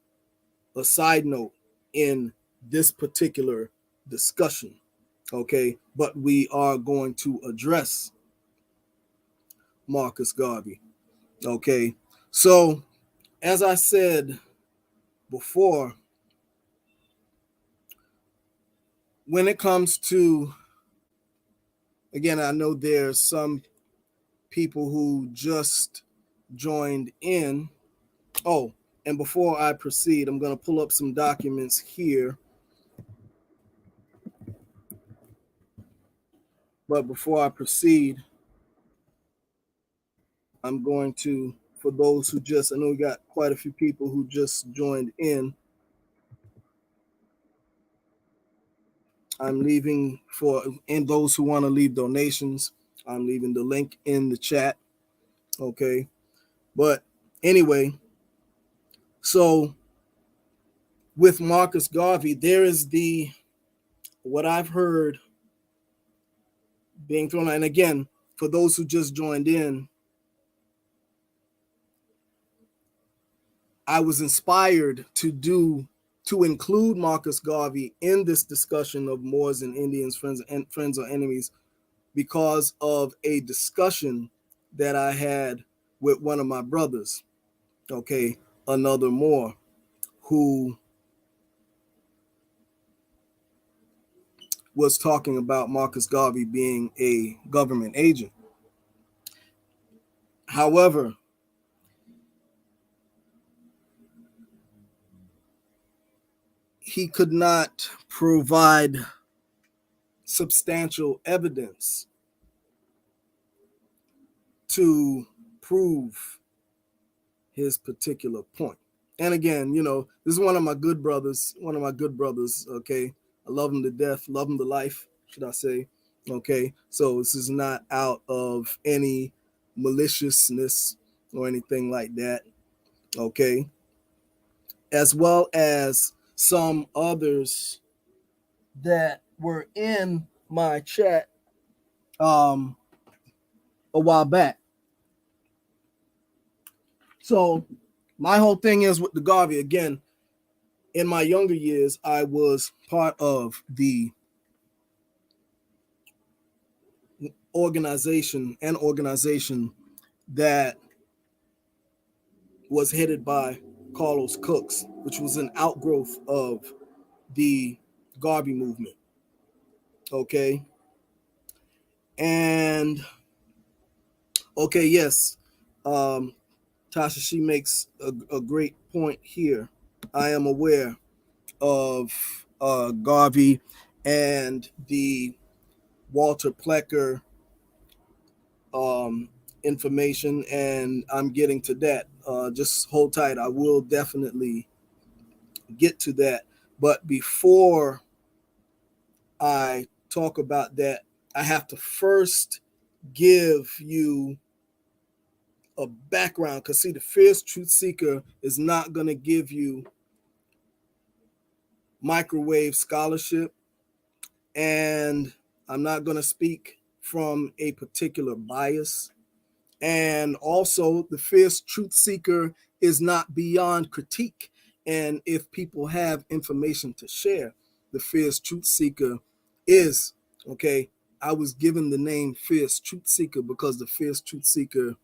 a side note in this particular discussion. Okay. But we are going to address Marcus Garvey. Okay. So, as I said before, when it comes to, again, I know there's some people who just joined in. Oh, and before I proceed, I'm going to pull up some documents here. But before I proceed, I'm going to, for those who just, I know we got quite a few people who just joined in. I'm leaving and those who want to leave donations, I'm leaving the link in the chat. Okay. But anyway, so with Marcus Garvey, there is what I've heard being thrown out. And again, for those who just joined in, I was inspired to include Marcus Garvey in this discussion of Moors and Indians, friends or enemies, because of a discussion that I had with one of my brothers, okay, another Moor, who was talking about Marcus Garvey being a government agent. However, he could not provide substantial evidence to prove his particular point. And again, this is one of my good brothers, okay? I love him to death, love him to life, should I say, okay? So this is not out of any maliciousness or anything like that, okay? As well as some others that were in my chat a while back. So my whole thing is with the Garvey, again, in my younger years, I was part of the organization that was headed by Carlos Cooks, which was an outgrowth of the Garvey movement. Okay. And okay, yes. Tasha, she makes a great point here. I am aware of Garvey and the Walter Plecker information, and I'm getting to that. Just hold tight. I will definitely get to that. But before I talk about that, I have to first give you a background, because see, the fierce truth seeker is not going to give you microwave scholarship, and I'm not going to speak from a particular bias. And also, the fierce truth seeker is not beyond critique. And if people have information to share, the fierce truth seeker is, okay, I was given the name fierce truth seeker because the fierce truth seeker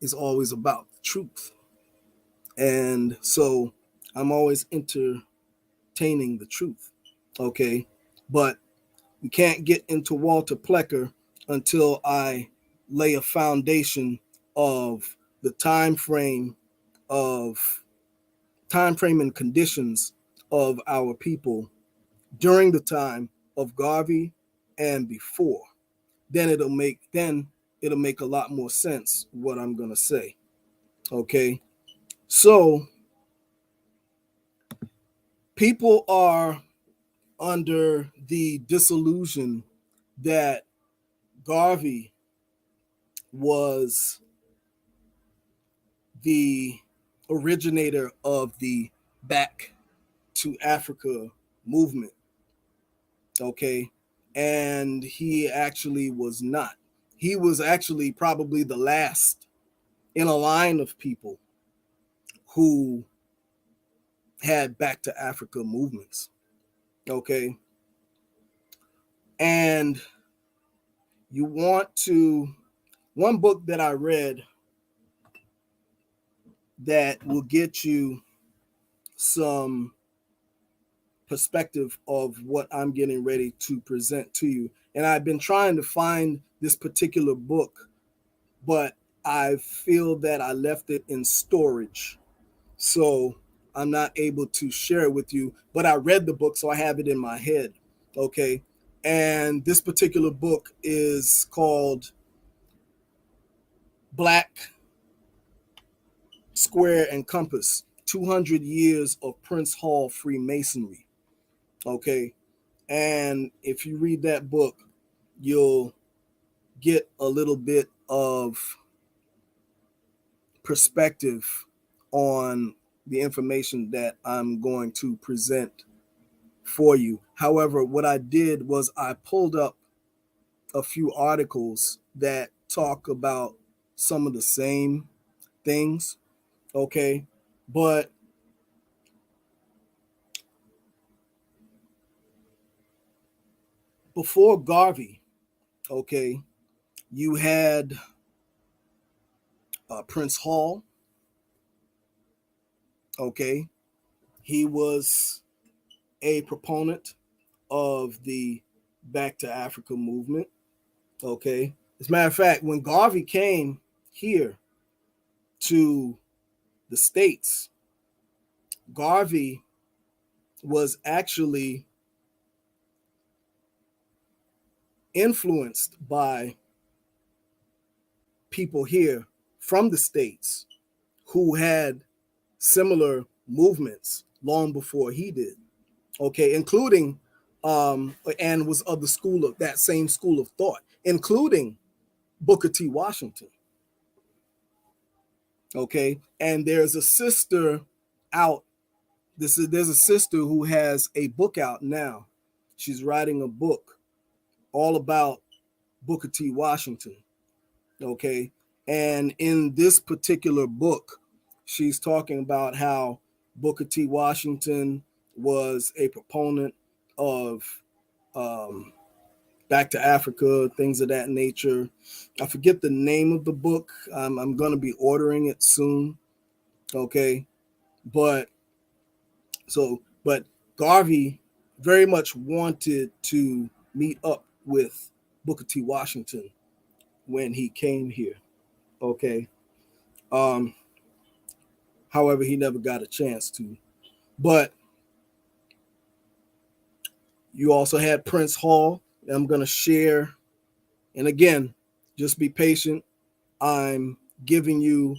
is always about the truth. And so I'm always entertaining the truth, okay? But we can't get into Walter Plecker until I lay a foundation of the time frame and conditions of our people during the time of Garvey and before. Then it'll make a lot more sense what I'm going to say. Okay? So people are under the disillusion that Garvey was the originator of the Back to Africa movement. Okay. And he actually was not. He was actually probably the last in a line of people who had Back to Africa movements. Okay. And you want to, one book that I read that will get you some perspective of what I'm getting ready to present to you. And I've been trying to find this particular book, but I feel that I left it in storage. So I'm not able to share it with you, but I read the book, so I have it in my head. Okay. And this particular book is called Black Square and Compass 200 Years of Prince Hall Freemasonry. Okay. And if you read that book, you'll get a little bit of perspective on the information that I'm going to present for you. However, what I did was I pulled up a few articles that talk about some of the same things. Okay. But before Garvey, okay, you had Prince Hall. Okay. He was a proponent of the Back to Africa movement. Okay. As a matter of fact, when Garvey came here to the States, Garvey was actually influenced by people here from the States who had similar movements long before he did. Okay, including and was of the school of that same school of thought, including Booker T. Washington. Okay, and there's a sister out. There's a sister who has a book out now. She's writing a book all about Booker T. Washington. Okay, and in this particular book, she's talking about how Booker T. Washington was a proponent of um, Back to Africa, things of that nature. I forget the name of the book. I'm going to be ordering it soon. Okay. But but Garvey very much wanted to meet up with Booker T. Washington when he came here. Okay. Um, However, he never got a chance to. But you also had Prince Hall. I'm going to share. And again, just be patient. I'm giving you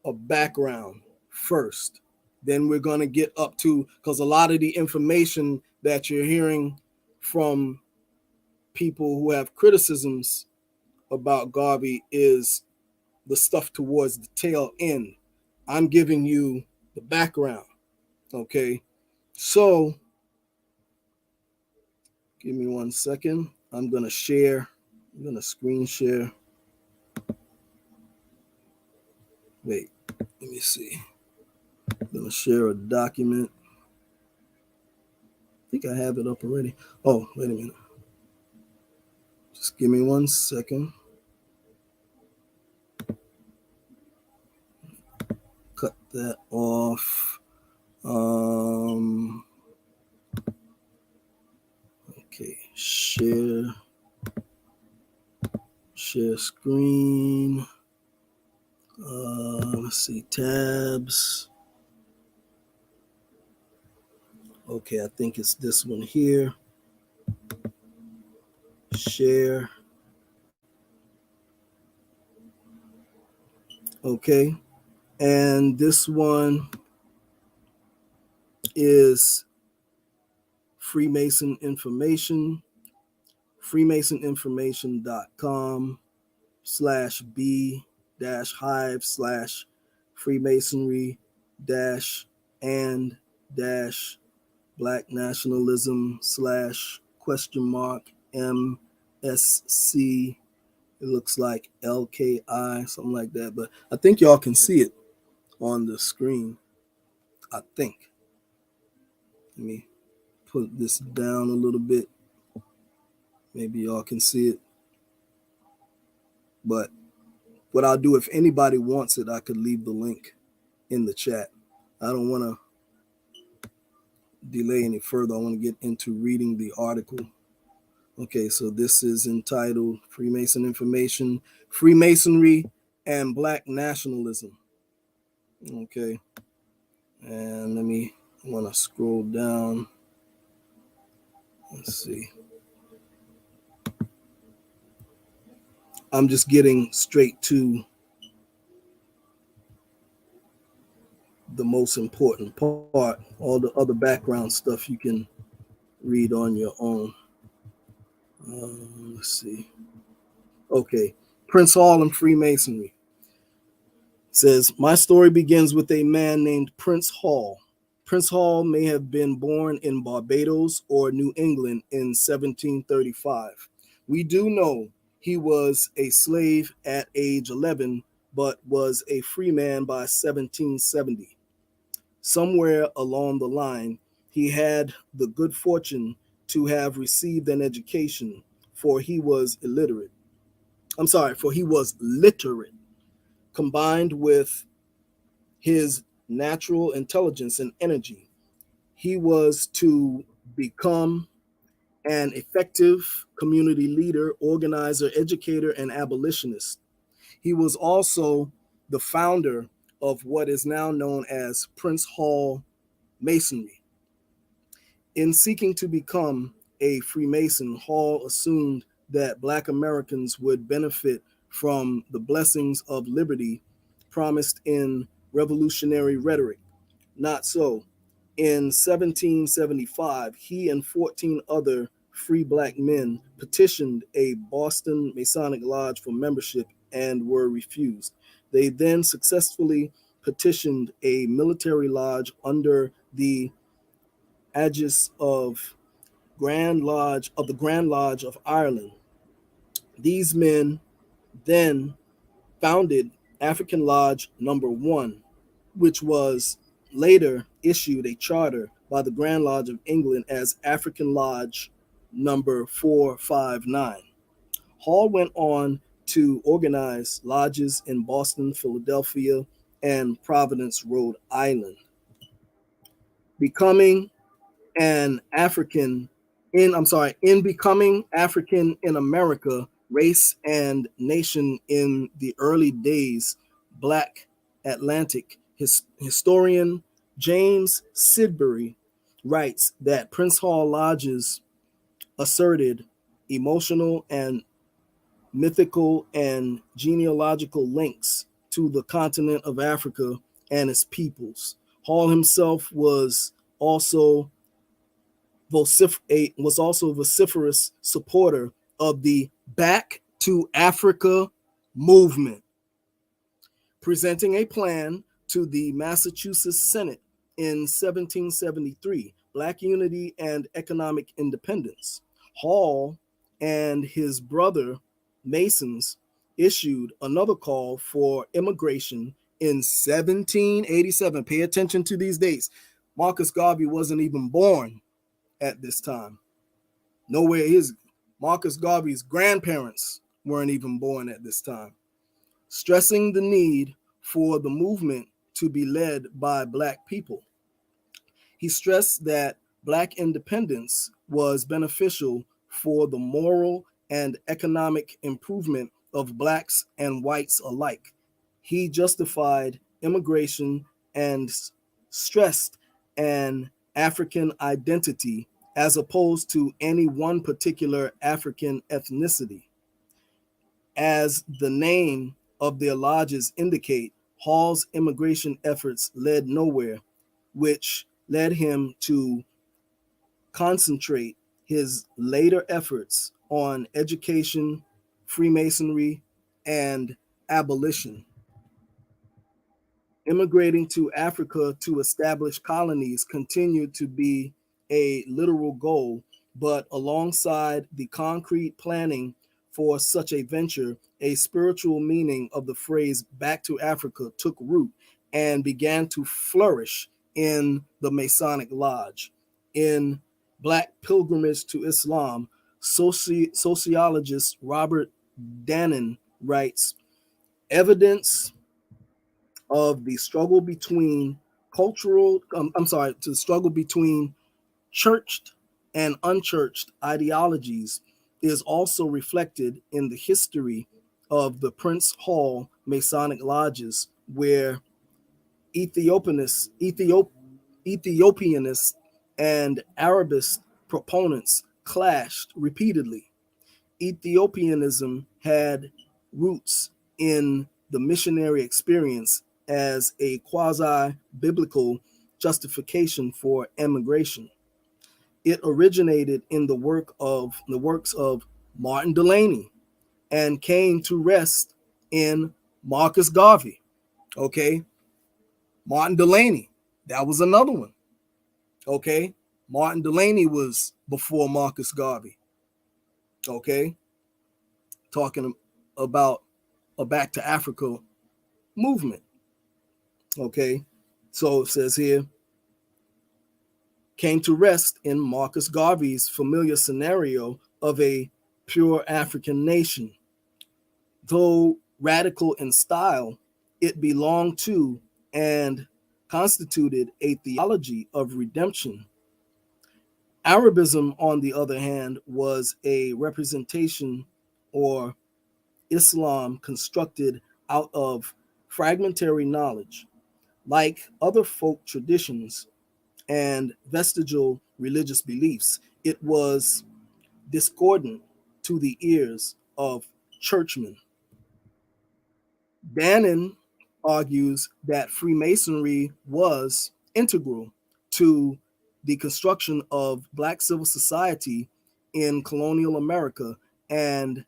a background first. Then we're going to get up to, because a lot of the information that you're hearing from people who have criticisms about Garvey is the stuff towards the tail end. I'm giving you the background. Okay. So give me 1 second. I'm going to share. I'm going to screen share. Wait, let me see. I'm going to share a document. I think I have it up already. Oh, wait a minute. Just give me 1 second. Cut that off. Okay, share screen. Let's see, tabs. Okay, I think it's this one here. Share. Okay, and this one is Freemason information, freemasoninformation.com/b-hive/freemasonry and Black Nationalism /?MSC. It looks like LKI, something like that. But I think y'all can see it on the screen. I think. Let me put this down a little bit. Maybe y'all can see it. But what I'll do, if anybody wants it, I could leave the link in the chat. I don't want to delay any further. I want to get into reading the article. Okay, so this is entitled Freemason Information, Freemasonry and Black Nationalism. Okay, and I want to scroll down. Let's see. I'm just getting straight to the most important part. All the other background stuff you can read on your own. Let's see. Okay, Prince Hall and Freemasonry. Says, my story begins with a man named Prince Hall. Prince Hall may have been born in Barbados or New England in 1735. We do know he was a slave at age 11, but was a free man by 1770. Somewhere along the line, he had the good fortune to have received an education, for he was illiterate. For he was literate, combined with his natural intelligence and energy. He was to become an effective community leader, organizer, educator, and abolitionist. He was also the founder of what is now known as Prince Hall Masonry. In seeking to become a Freemason, Hall assumed that Black Americans would benefit from the blessings of liberty promised in revolutionary rhetoric. Not so. In 1775, he and 14 other free Black men petitioned a Boston Masonic Lodge for membership and were refused. They then successfully petitioned a military lodge under the aegis of the Grand Lodge of Ireland. These men then founded African Lodge Number 1, which was later issued a charter by the Grand Lodge of England as African Lodge Number 459. Hall went on to organize lodges in Boston, Philadelphia, and Providence, Rhode Island. Becoming an African in becoming African in America, race and nation in the early days, Black Atlantic historian James Sidbury writes that Prince Hall lodges asserted emotional and mythical and genealogical links to the continent of Africa and its peoples. Hall himself was also vociferous supporter of the Back to Africa movement, presenting a plan to the Massachusetts Senate in 1773, Black unity and economic independence. Hall and his brother Masons issued another call for immigration in 1787. Pay attention to these dates. Marcus Garvey wasn't even born at this time. Marcus Garvey's grandparents weren't even born at this time. Stressing the need for the movement to be led by Black people. He stressed that Black independence was beneficial for the moral and economic improvement of Blacks and whites alike. He justified immigration and stressed an African identity as opposed to any one particular African ethnicity. As the name of their lodges indicate, Hall's immigration efforts led nowhere, which led him to concentrate his later efforts on education, Freemasonry, and abolition. Immigrating to Africa to establish colonies continued to be a literal goal, but alongside the concrete planning for such a venture, a spiritual meaning of the phrase back to Africa took root and began to flourish in the Masonic Lodge. In Black Pilgrimage to Islam, sociologist Robert Danin writes, evidence of the struggle between the struggle between churched and unchurched ideologies is also reflected in the history of the Prince Hall Masonic lodges, where Ethiopianists, Ethiopianists and Arabist proponents clashed repeatedly. Ethiopianism had roots in the missionary experience as a quasi biblical justification for emigration. It originated in the works of Martin Delany and came to rest in Marcus Garvey. Okay, Martin Delany, that was another one. Okay, Martin Delany was before Marcus Garvey. Okay, talking about a Back to Africa movement. Okay, so it says here, came to rest in Marcus Garvey's familiar scenario of a pure African nation. Though radical in style, it belonged to and constituted a theology of redemption. Arabism, on the other hand, was a representation or Islam constructed out of fragmentary knowledge. Like other folk traditions and vestigial religious beliefs, it was discordant to the ears of churchmen. Bannon argues that Freemasonry was integral to the construction of Black civil society in colonial America, and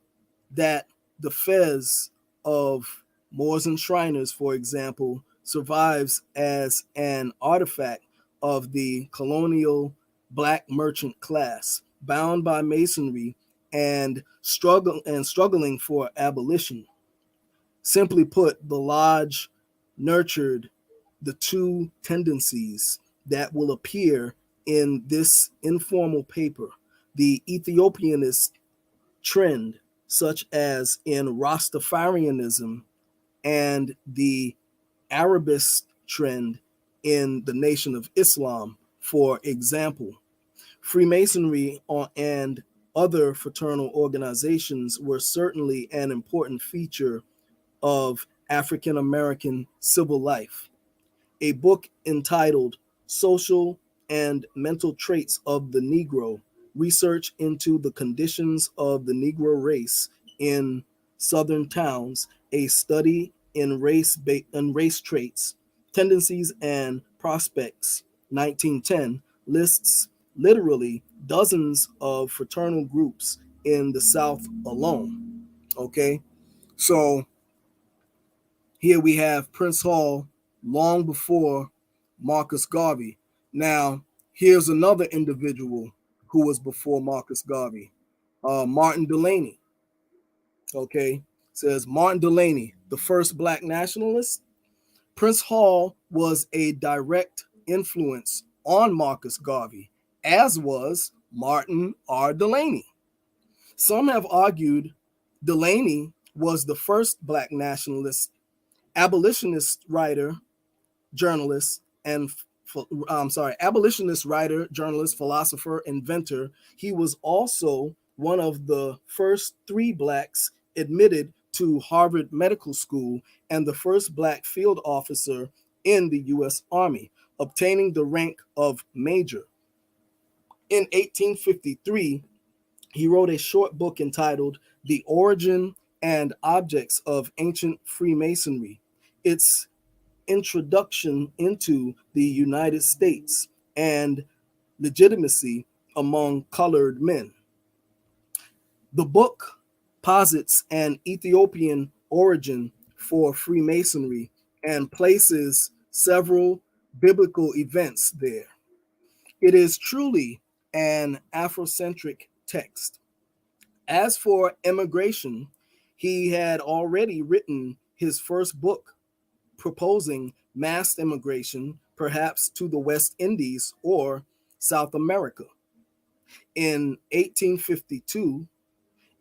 that the fez of Moors and Shriners, for example, survives as an artifact of the colonial Black merchant class, bound by Masonry and struggling for abolition. Simply put, the lodge nurtured the two tendencies that will appear in this informal paper: the Ethiopianist trend, such as in Rastafarianism, and the Arabist trend in the Nation of Islam, for example. Freemasonry and other fraternal organizations were certainly an important feature of African American civil life. A book entitled Social and Mental Traits of the Negro: Research into the Conditions of the Negro Race in Southern Towns, a Study in Race Traits, Tendencies and Prospects, 1910, lists literally dozens of fraternal groups in the South alone. Okay, so here we have Prince Hall long before Marcus Garvey. Now, here's another individual who was before Marcus Garvey, Martin Delany. Okay, says Martin Delany, the first Black nationalist. Prince Hall was a direct influence on Marcus Garvey, as was Martin R. Delany. Some have argued Delany was the first Black nationalist, abolitionist writer, journalist, and abolitionist writer, journalist, philosopher, inventor. He was also one of the first three Blacks admitted to Harvard Medical School and the first Black field officer in the U.S. Army, obtaining the rank of major. In 1853, he wrote a short book entitled The Origin and Objects of Ancient Freemasonry. Its introduction into the United States and legitimacy among colored men. The book posits an Ethiopian origin for Freemasonry and places several biblical events there. It is truly an Afrocentric text. As for immigration, he had already written his first book proposing mass immigration, perhaps to the West Indies or South America. In 1852,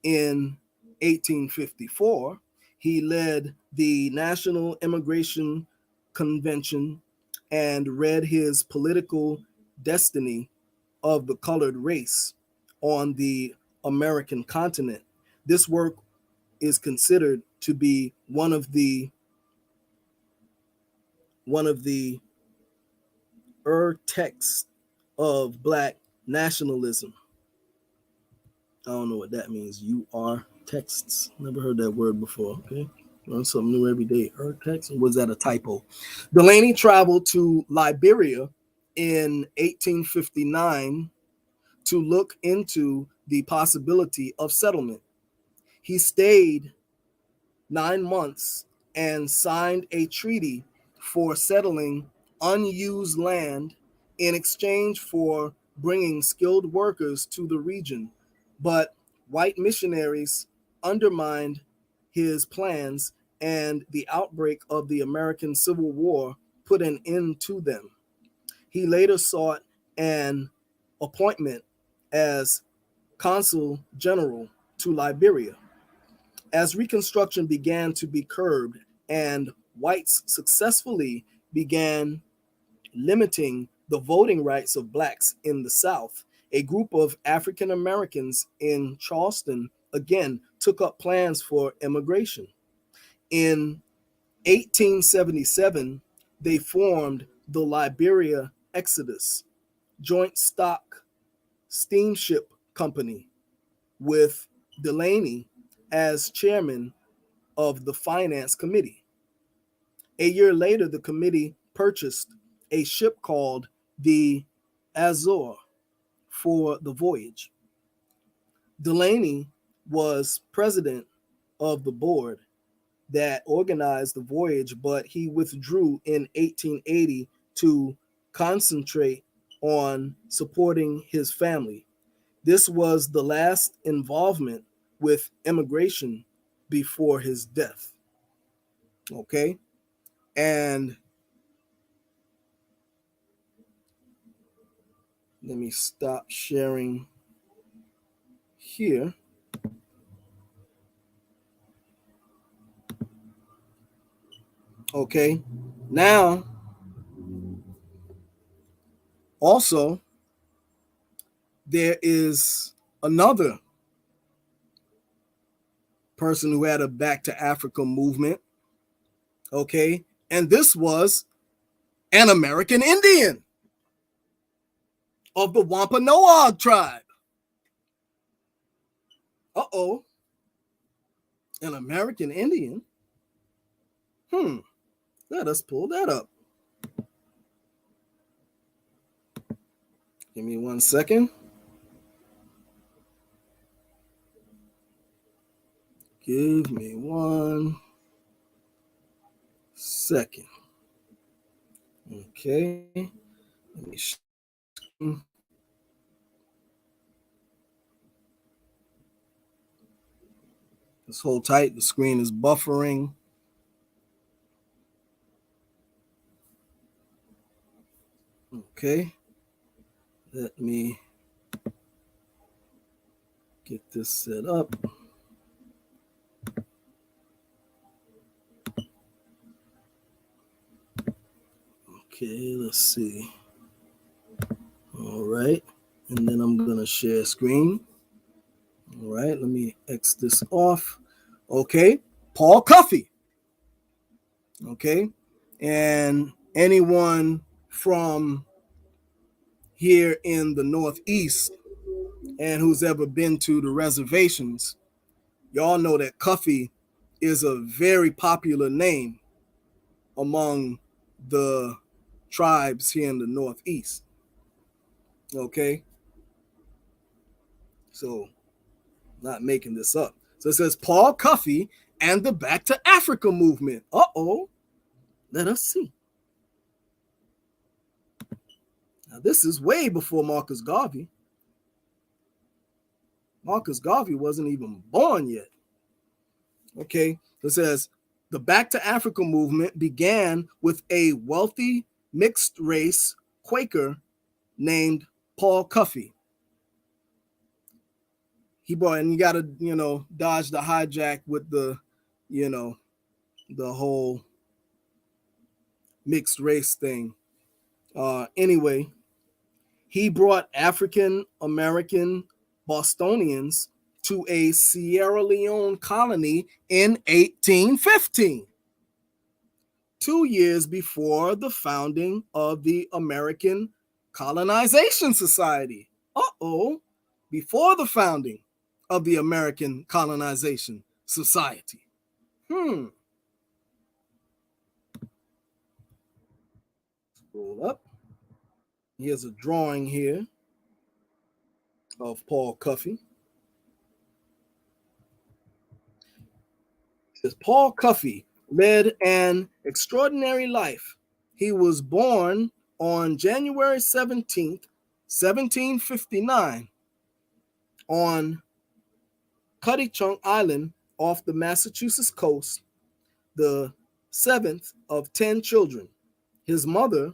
in 1854, he led the National Immigration Convention and read his political destiny of the colored race on the American continent. This work is considered to be one of the texts of Black nationalism. I don't know what that means. Texts. Never heard that word before. Okay. Learn something new every day. Text? Or was that a typo? Delaney traveled to Liberia in 1859 to look into the possibility of settlement. He stayed 9 months and signed a treaty for settling unused land in exchange for bringing skilled workers to the region. But white missionaries undermined his plans, and the outbreak of the American Civil War put an end to them. He later sought an appointment as consul general to Liberia. As Reconstruction began to be curbed and whites successfully began limiting the voting rights of blacks in the South, a group of African Americans in Charleston again took up plans for immigration. In 1877, they formed the Liberia Exodus joint stock steamship company with Delaney as chairman of the finance committee. A year later, the committee purchased a ship called the Azure for the voyage. Delaney was president of the board that organized the voyage, but he withdrew in 1880 to concentrate on supporting his family. This was the last involvement with immigration before his death. Okay? And let me stop sharing here. Okay. Now, also, there is another person who had a Back to Africa movement. Okay. And this was an American Indian of the Wampanoag tribe. Uh-oh. An American Indian? Let us pull that up. Give me 1 second. Give me 1 second. Okay. Let me Just hold tight. The screen is buffering. Okay. Let me get this set up. Okay, let's see. All right. And then I'm going to share screen. All right, let me X this off. Okay, Paul Cuffey. Okay, and anyone from here in the Northeast and who's ever been to the reservations, y'all know that Cuffey is a very popular name among the tribes here in the Northeast. Okay, So, not making this up. So it says Paul Cuffey and the Back to Africa movement. Uh-oh. Let us see. Now, this is way before Marcus Garvey. Marcus Garvey wasn't even born yet. Okay, so it says the Back to Africa movement began with a wealthy mixed race Quaker named Paul Cuffey. He bought, and you got to, dodge the hijack with the, the whole mixed race thing. Anyway, he brought African American Bostonians to a Sierra Leone colony in 1815, 2 years before the founding of the American Colonization Society. Uh-oh, before the founding of the American Colonization Society. Scroll up. Here's a drawing here of Paul Cuffey. It says Paul Cuffey led an extraordinary life. He was born on January 17th, 1759, on Cuttychunk Island off the Massachusetts coast, the 7th of 10 children. His mother,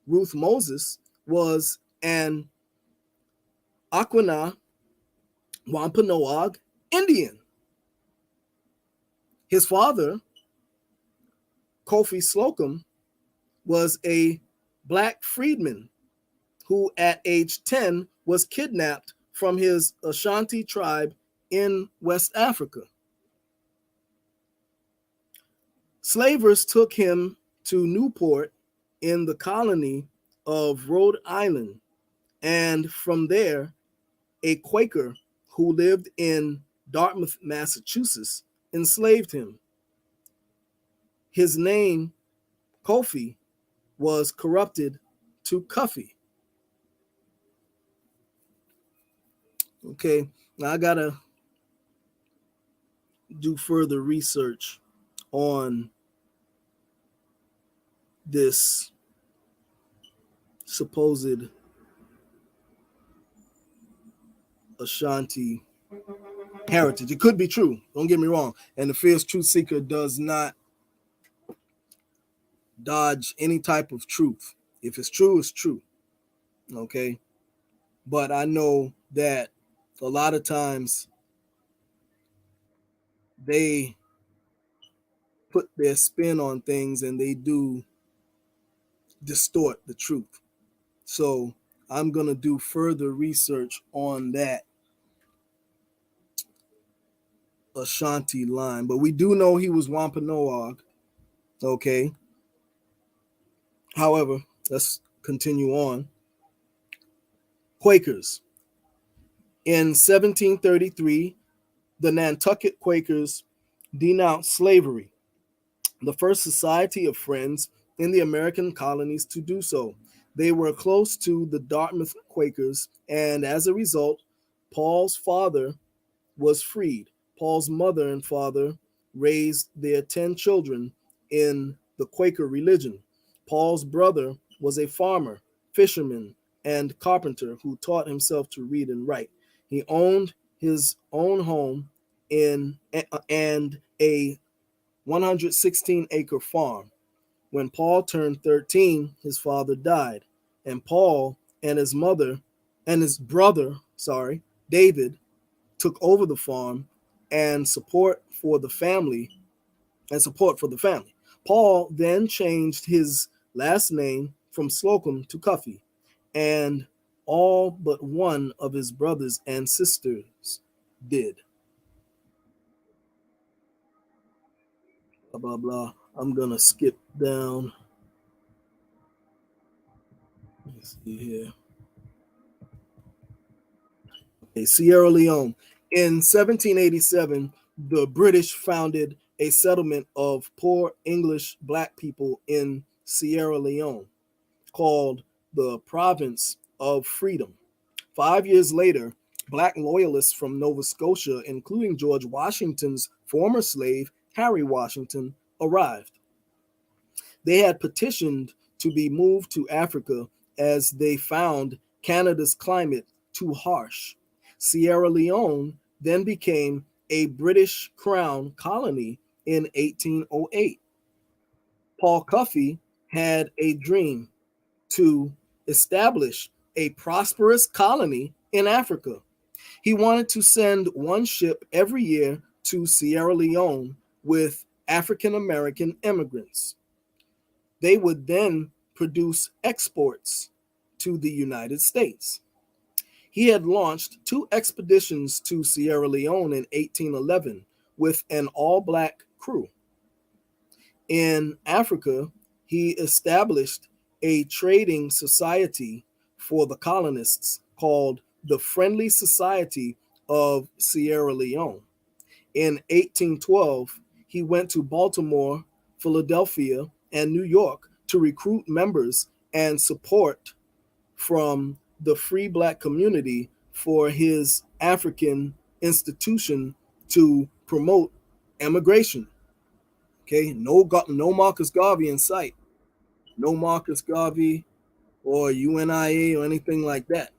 Ruth Moses, was an Aquina Wampanoag Indian. His father, Kofi Slocum, was a black freedman who at age 10 was kidnapped from his Ashanti tribe in West Africa. Slavers took him to Newport in the colony of Rhode Island, and from there, a Quaker who lived in Dartmouth, Massachusetts, enslaved him. His name, Kofi, was corrupted to Cuffey. Okay, now I gotta do further research on this supposed Ashanti heritage. It could be true, don't get me wrong, and the fierce truth seeker does not dodge any type of truth. If it's true, it's true. Okay, but I know that a lot of times they put their spin on things and they do distort the truth. So I'm going to do further research on that Ashanti line. But we do know he was Wampanoag. Okay. However, let's continue on. Quakers. In 1733, the Nantucket Quakers denounced slavery, the first society of friends in the American colonies to do so. They were close to the Dartmouth Quakers, and as a result, Paul's father was freed. Paul's mother and father raised their 10 children in the Quaker religion. Paul's brother was a farmer, fisherman, and carpenter who taught himself to read and write. He owned his own home and a 116-acre farm. When Paul turned 13, his father died, and Paul and his brother, David, took over the farm and support for the family. Paul then changed his last name from Slocum to Cuffey, and all but one of his brothers and sisters did. Blah, blah, blah. I'm going to skip down. Let's see here. Okay, Sierra Leone. In 1787, the British founded a settlement of poor English black people in Sierra Leone called the Province of Freedom. 5 years later, Black loyalists from Nova Scotia, including George Washington's former slave, Harry Washington, arrived. They had petitioned to be moved to Africa as they found Canada's climate too harsh. Sierra Leone then became a British Crown colony in 1808. Paul Cuffey had a dream to establish a prosperous colony in Africa. He wanted to send one ship every year to Sierra Leone with African American immigrants. They would then produce exports to the United States. He had launched two expeditions to Sierra Leone in 1811 with an all black crew. In Africa, he established a trading society for the colonists called the Friendly Society of Sierra Leone. In 1812, he went to Baltimore, Philadelphia, and New York to recruit members and support from the free black community for his African institution to promote immigration. Okay, no Marcus Garvey in sight, no Marcus Garvey or UNIA or anything like that.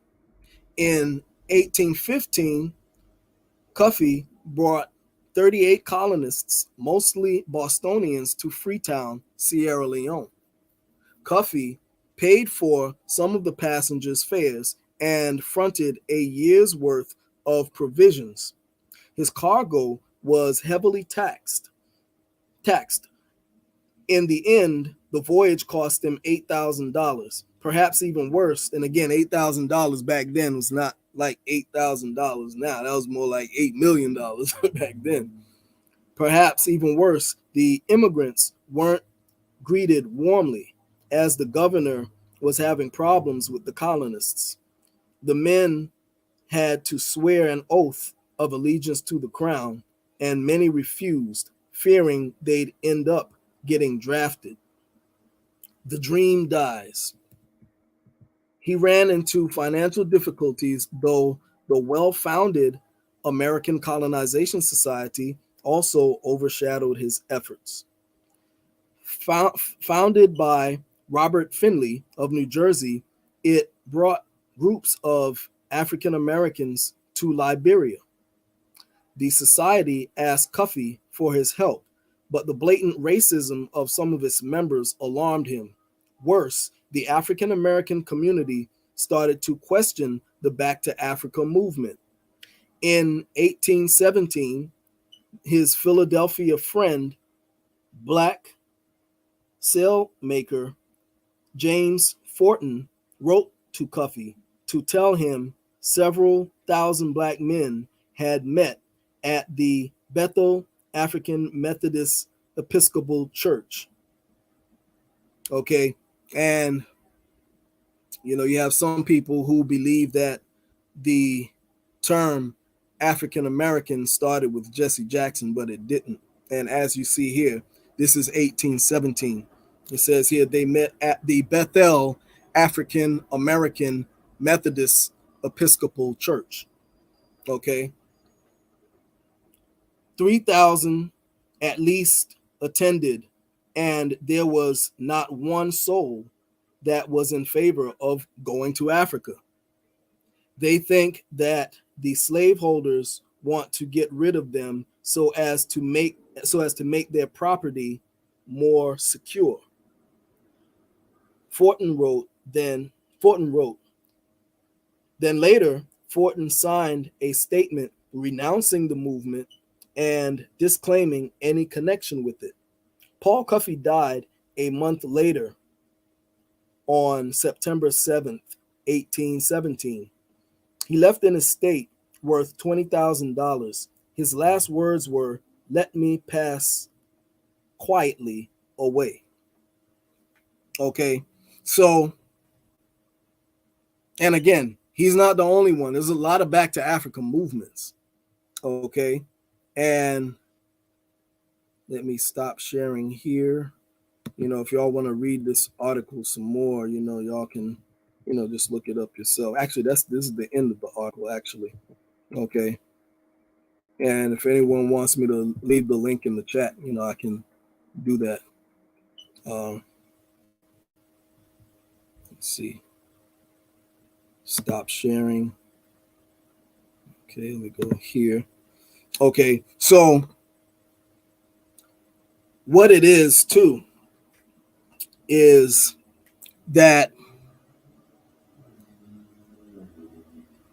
In 1815, Cuffey brought 38 colonists, mostly Bostonians, to Freetown, Sierra Leone. Cuffey paid for some of the passengers' fares and fronted a year's worth of provisions. His cargo was heavily taxed. In the end, the voyage cost him $8,000, perhaps even worse. And again, $8,000 back then was not like $8,000 now. That was more like $8 million back then. Perhaps even worse, the immigrants weren't greeted warmly as the governor was having problems with the colonists. The men had to swear an oath of allegiance to the crown, and many refused, fearing they'd end up getting drafted. The dream dies. He ran into financial difficulties, though the well founded American Colonization Society also overshadowed his efforts. Founded by Robert Finley of New Jersey, it brought groups of African Americans to Liberia. The society asked Cuffey for his help, but the blatant racism of some of its members alarmed him. Worse, the African American community started to question the Back to Africa movement. In 1817, his Philadelphia friend, black sailmaker James Forten, wrote to Cuffey to tell him several thousand black men had met at the Bethel African Methodist Episcopal Church. Okay, and you have some people who believe that the term African American started with Jesse Jackson, but it didn't. And as you see here, this is 1817. It says here they met at the Bethel African American Methodist Episcopal Church. Okay, 3,000 at least attended, and there was not one soul that was in favor of going to Africa. They think that the slaveholders want to get rid of them so as to make their property more secure. Forten wrote, then later Forten signed a statement renouncing the movement and disclaiming any connection with it. Paul Cuffey died a month later on September 7th, 1817. He left an estate worth $20,000. His last words were, "Let me pass quietly away." Okay, so, and again, he's not the only one. There's a lot of Back to Africa movements. Okay, and let me stop sharing here. If y'all want to read this article some more, y'all can, just look it up yourself. Actually, this is the end of the article, actually. Okay. And if anyone wants me to leave the link in the chat, I can do that. Let's see. Stop sharing. Okay, let me go here. Okay, so what it is too is that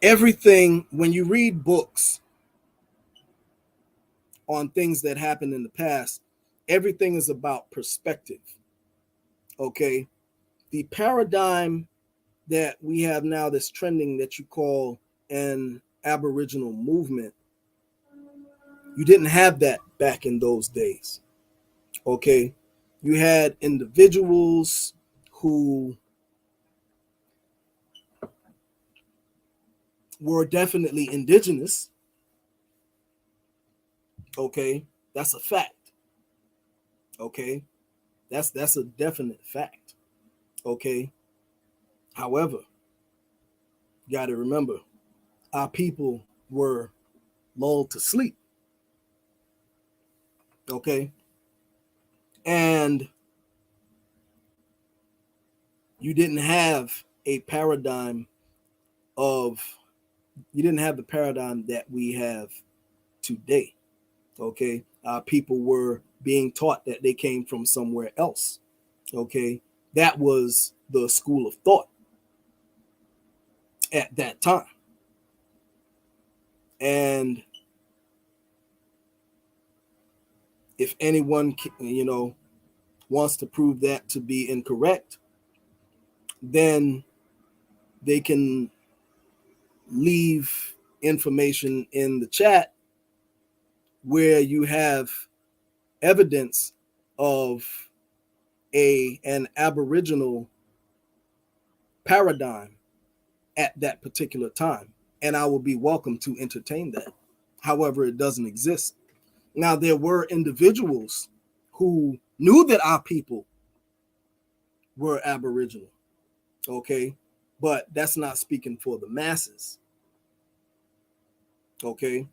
everything, when you read books on things that happened in the past, everything is about perspective. Okay, the paradigm that we have now that's trending that you call an Aboriginal movement, you didn't have that back in those days. Okay, you had individuals who were definitely indigenous. Okay, that's a fact. Okay, that's a definite fact. Okay, however, you got to remember, our people were lulled to sleep. Okay, and you didn't have a paradigm of you didn't have the paradigm that we have today. Okay, our people were being taught that they came from somewhere else. Okay, that was the school of thought at that time. And if anyone wants to prove that to be incorrect, then they can leave information in the chat where you have evidence of an Aboriginal paradigm at that particular time, and I will be welcome to entertain that. However, it doesn't exist. Now, there were individuals who knew that our people were Aboriginal, okay, but that's not speaking for the masses, okay,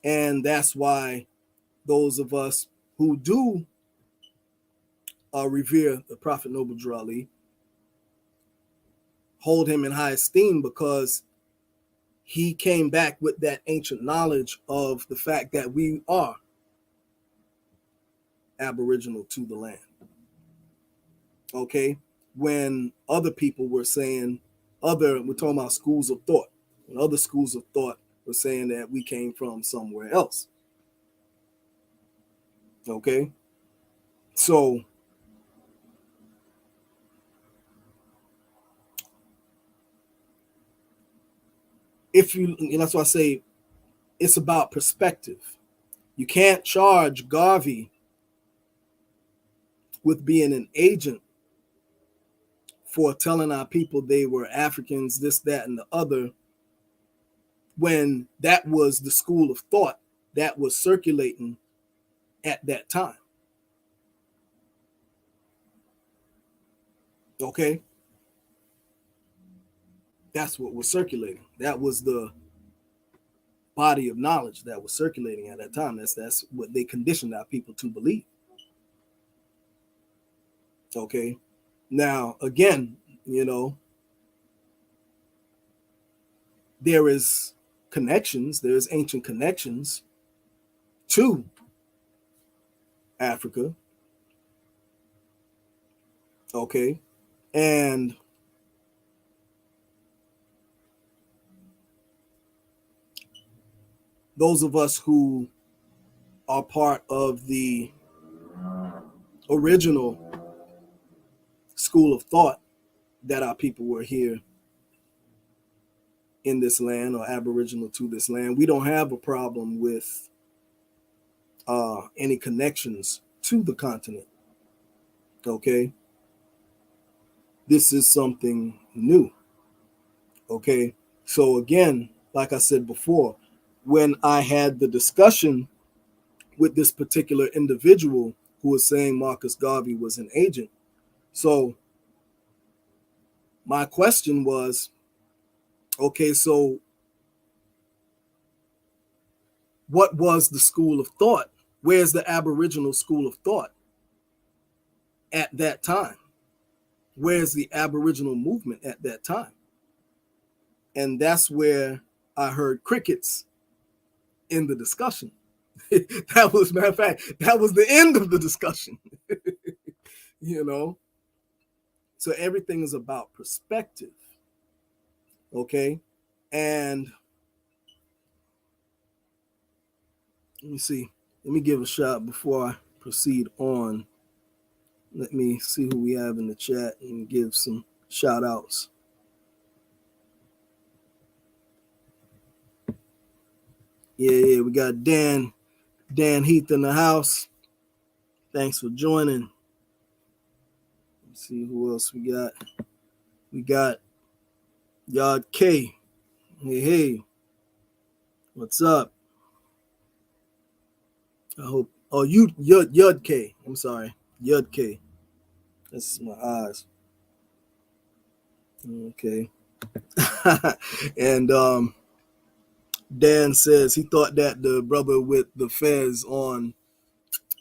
and that's why those of us who do revere the Prophet Noble Drew Ali hold him in high esteem, because he came back with that ancient knowledge of the fact that we are Aboriginal to the land. Okay, when other people were saying we're talking about schools of thought, when other schools of thought were saying that we came from somewhere else. Okay, so that's why I say it's about perspective. You can't charge Garvey with being an agent for telling our people they were Africans, this, that, and the other, when that was the school of thought that was circulating at that time. Okay, that's what was circulating. That was the body of knowledge that was circulating at that time. That's what they conditioned our people to believe. Okay, now again, there is there's ancient connections to Africa. Okay, and those of us who are part of the original school of thought that our people were here in this land, or Aboriginal to this land, we don't have a problem with any connections to the continent. Okay, this is something new. Okay, so again, like I said before, when I had the discussion with this particular individual who was saying Marcus Garvey was an agent, so my question was, okay, so what was the school of thought? Where's the Aboriginal school of thought at that time? Where's the Aboriginal movement at that time? And that's where I heard crickets in the discussion. That was, matter of fact, that was the end of the discussion. So everything is about perspective. Okay. And let me see. Let me give a shout before I proceed on. Let me see who we have in the chat and give some shout outs. Yeah, we got Dan Heath in the house. Thanks for joining. Let's see who else we got. We got Yard K. Hey. What's up? I hope. Oh, Yud K. I'm sorry. Yud K. That's my eyes. Okay. And Dan says he thought that the brother with the fez on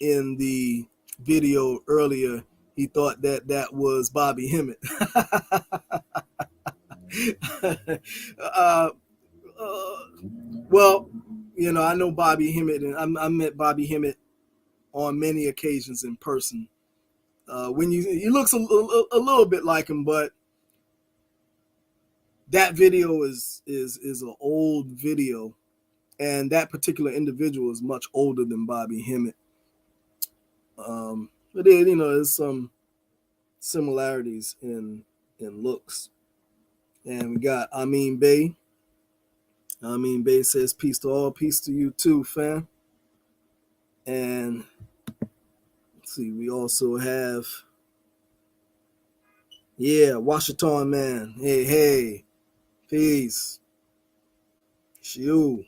in the video earlier, he thought that was Bobby Hemmett. Well, I know Bobby Hemmett, and I met Bobby Hemmett on many occasions in person. When he looks a little bit like him, but that video is an old video, and that particular individual is much older than Bobby Hemmett. But then, there's some similarities in looks. And we got Amin Bey. Amin Bey says, peace to all, peace to you too, fam. And let's see, we also have, Washington man. Hey, peace. Shiu.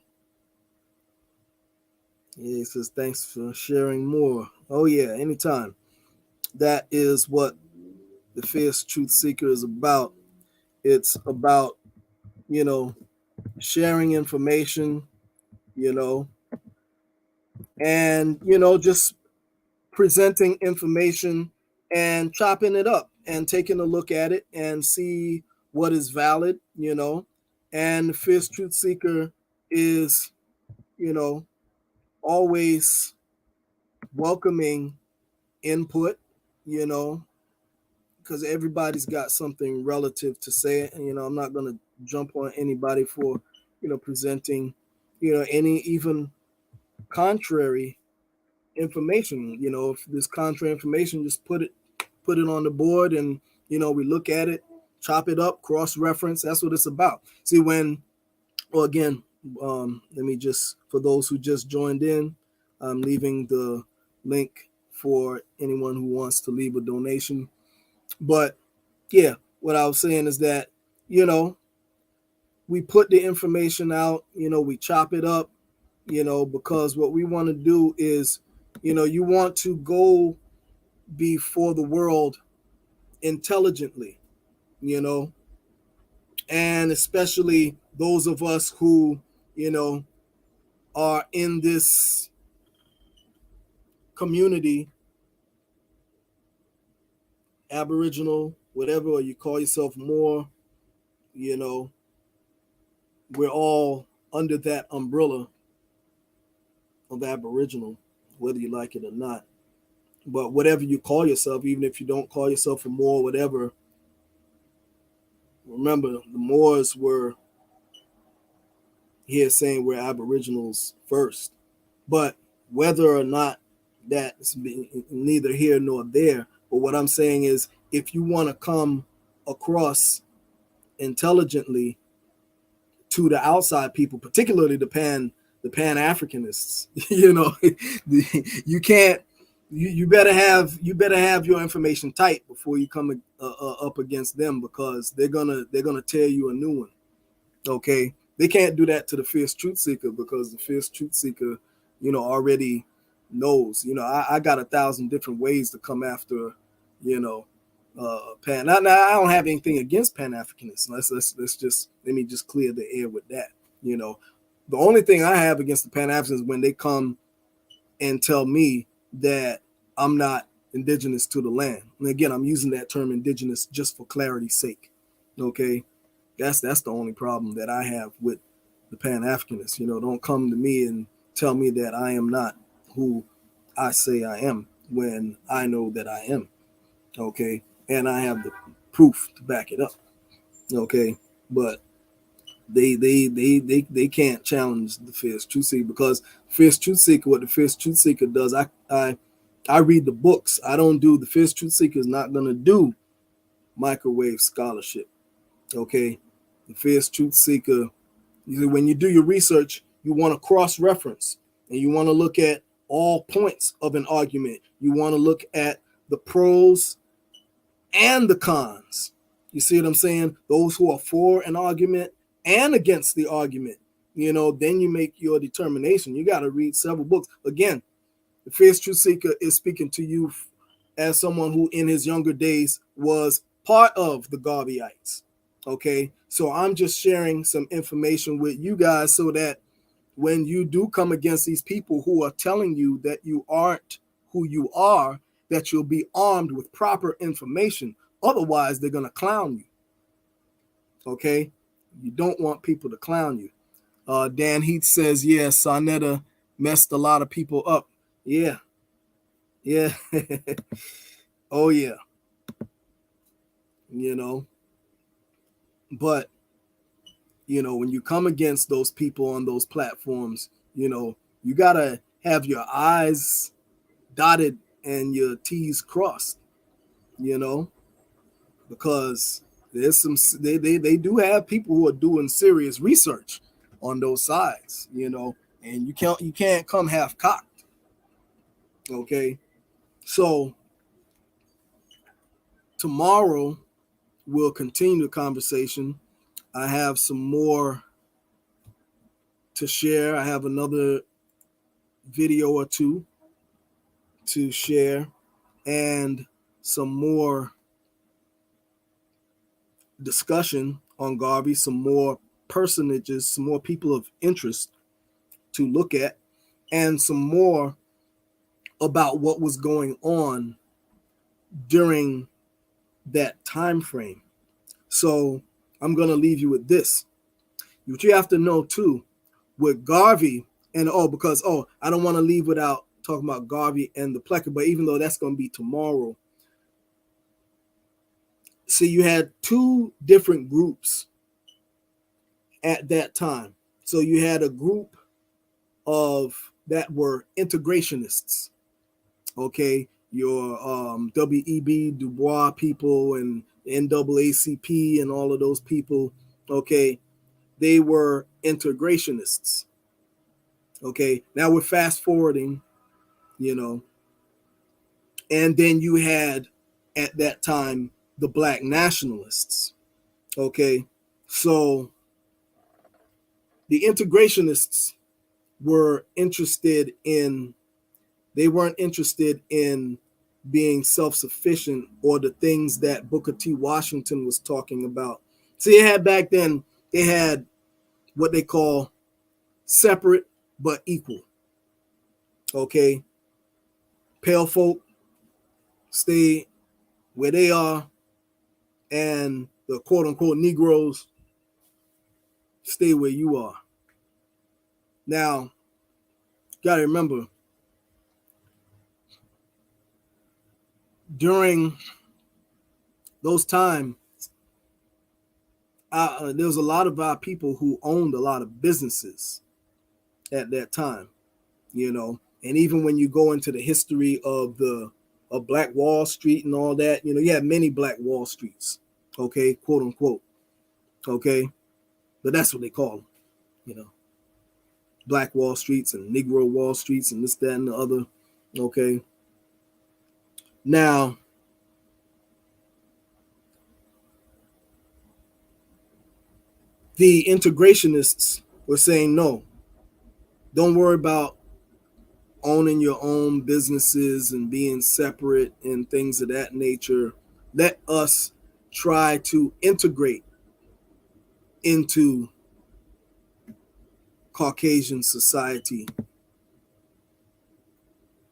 Yeah, he says, thanks for sharing more. Oh yeah, anytime. That is what the Fierce Truth Seeker is about. It's about, sharing information, and, just presenting information and chopping it up and taking a look at it and see what is valid, And the Fierce Truth Seeker is, always welcoming input, because everybody's got something relative to say. And, I'm not going to jump on anybody for, presenting, any even contrary information. If there's contrary information, just put it on the board, and, we look at it, chop it up, cross-reference. That's what it's about. See, again, let me just, for those who just joined in, I'm leaving the link for anyone who wants to leave a donation. But yeah, what I was saying is that, we put the information out, we chop it up, because what we want to do is, you want to go before the world intelligently, and especially those of us who, are in this community, Aboriginal, whatever, or you call yourself more, we're all under that umbrella of Aboriginal, whether you like it or not. But whatever you call yourself, even if you don't call yourself a Moor, whatever, remember the Moors were here saying we're Aboriginals first. But whether or not that's neither here nor there, but what I'm saying is, if you want to come across intelligently to the outside people, particularly the Pan-Africanists, you can't. You better have your information tight before you come up against them, because they're gonna tell you a new one. Okay, they can't do that to the Fierce Truth Seeker, because the Fierce Truth Seeker, already knows. I got 1,000 different ways to come after, Pan. Now, I don't have anything against Pan-Africanists. Let me just clear the air with that. The only thing I have against the Pan-Africans is when they come and tell me that I'm not indigenous to the land. And again, I'm using that term indigenous just for clarity's sake. Okay, that's the only problem that I have with the Pan-Africanists. Don't come to me and tell me that I am not who I say I am when I know that I am. Okay, and I have the proof to back it up. Okay, but they can't challenge the fierce truth seeker, because fierce truth seeker, what the fierce truth seeker does, I read the books. I don't do the fierce truth seeker is not gonna do microwave scholarship. Okay, the fierce truth seeker, when you do your research, you want to cross-reference and you want to look at all points of an argument. You want to look at the pros and the cons. You see what I'm saying? Those who are for an argument and against the argument. Then you make your determination. You got to read several books. Again, the fierce truth seeker is speaking to you as someone who in his younger days was part of the Garveyites. Okay, so I'm just sharing some information with you guys so that when you do come against these people who are telling you that you aren't who you are, that you'll be armed with proper information. Otherwise, they're going to clown you. Okay, you don't want people to clown you. Dan Heath says, yeah, Sarnetta messed a lot of people up. Yeah. Oh yeah. But when you come against those people on those platforms, you gotta have your I's dotted and your T's crossed, because there's they do have people who are doing serious research on those sides, and you can't come half cocked. Okay, so tomorrow we'll continue the conversation. I have some more to share. I have another video or two to share and some more discussion on Garvey, some more personages, some more people of interest to look at, and some more about what was going on during that time frame. So I'm going to leave you with this. What you have to know too, with Garvey, and I don't want to leave without talking about Garvey and the Plecker, but even though that's going to be tomorrow. See, you had two different groups at that time. So you had a group of that were integrationists. Okay, your W.E.B. Du Bois people and NAACP and all of those people. Okay, they were integrationists. Okay, now we're fast forwarding, and then you had at that time the Black Nationalists. Okay, so the integrationists were interested in, they weren't interested in being self-sufficient or the things that Booker T. Washington was talking about. See, back then, they had what they call separate but equal. Okay, pale folk stay where they are, and the quote-unquote Negroes stay where you are. Now, gotta remember, during those times, there was a lot of our people who owned a lot of businesses at that time, and even when you go into the history of Black Wall Street and all that, you had many Black Wall Streets, okay, quote unquote, okay, but that's what they call them, Black Wall Streets and Negro Wall Streets and this, that, and the other, okay. Now, the integrationists were saying, no, don't worry about owning your own businesses and being separate and things of that nature. Let us try to integrate into Caucasian society,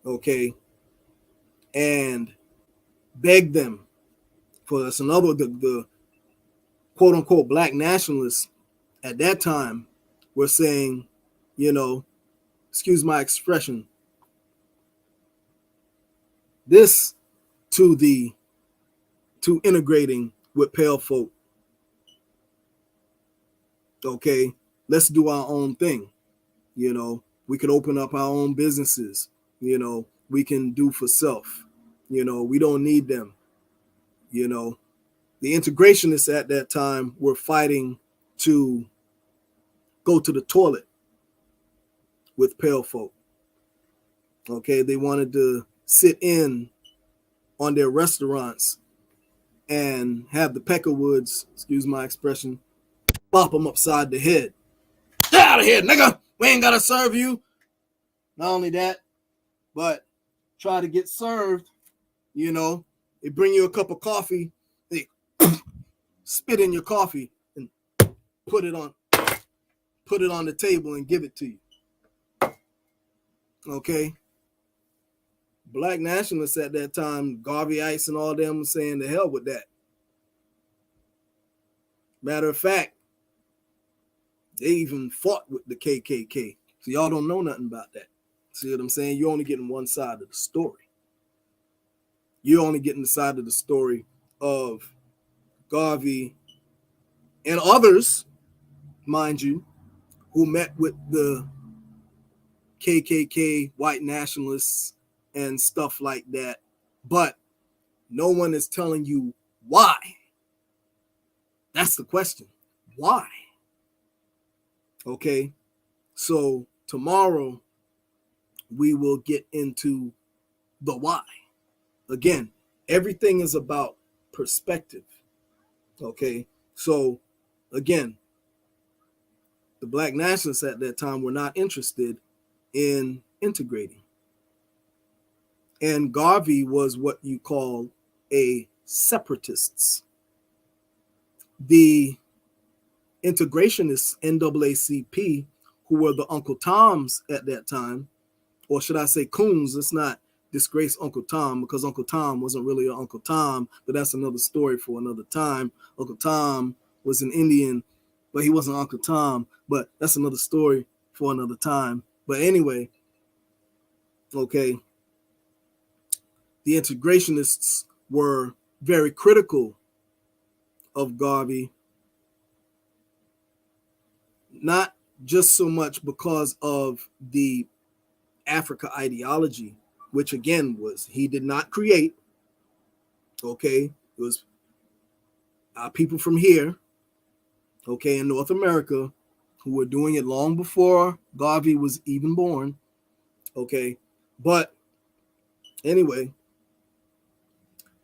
okay, and beg them for that's another the quote unquote black nationalists at that time were saying, excuse my expression, this to integrating with pale folk. Okay, let's do our own thing. We could open up our own businesses. We can do for self. We don't need them. The integrationists at that time were fighting to go to the toilet with pale folk. Okay, they wanted to sit in on their restaurants and have the peckerwoods, excuse my expression, bop them upside the head. Get out of here, nigga! We ain't gotta serve you. Not only that, but try to get served. They bring you a cup of coffee, they spit in your coffee and put it on the table and give it to you. Okay. Black nationalists at that time, Garveyites and all them, saying the hell with that. Matter of fact, they even fought with the KKK. So y'all don't know nothing about that. See what I'm saying? You're only getting one side of the story. You're only getting the side of the story of Garvey and others, mind you, who met with the KKK, white nationalists, and stuff like that. But no one is telling you why. That's the question. Why? Okay. So tomorrow we will get into the why. Again, everything is about perspective. Okay. So again, the black nationalists at that time were not interested in integrating. And Garvey was what you call a separatist. The integrationists, NAACP, who were the Uncle Toms at that time, or should I say coons, let's not disgrace Uncle Tom, because Uncle Tom wasn't really an Uncle Tom, but that's another story for another time. Uncle Tom was an Indian, but he wasn't Uncle Tom, but that's another story for another time. But anyway, okay, the integrationists were very critical of Garvey, not just so much because of the Africa ideology, which again was he did not create. Okay, it was people from here, okay, in North America, who were doing it long before Garvey was even born. Okay, but anyway,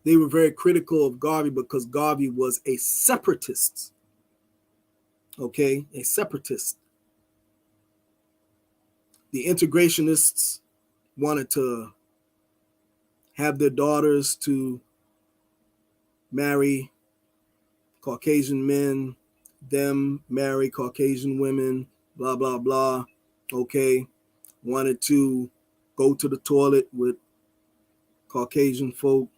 they were very critical of Garvey because Garvey was a separatist. Okay, a separatist. The integrationists wanted to have their daughters to marry Caucasian men, them marry Caucasian women, blah, blah, blah. Okay. Wanted to go to the toilet with Caucasian folk,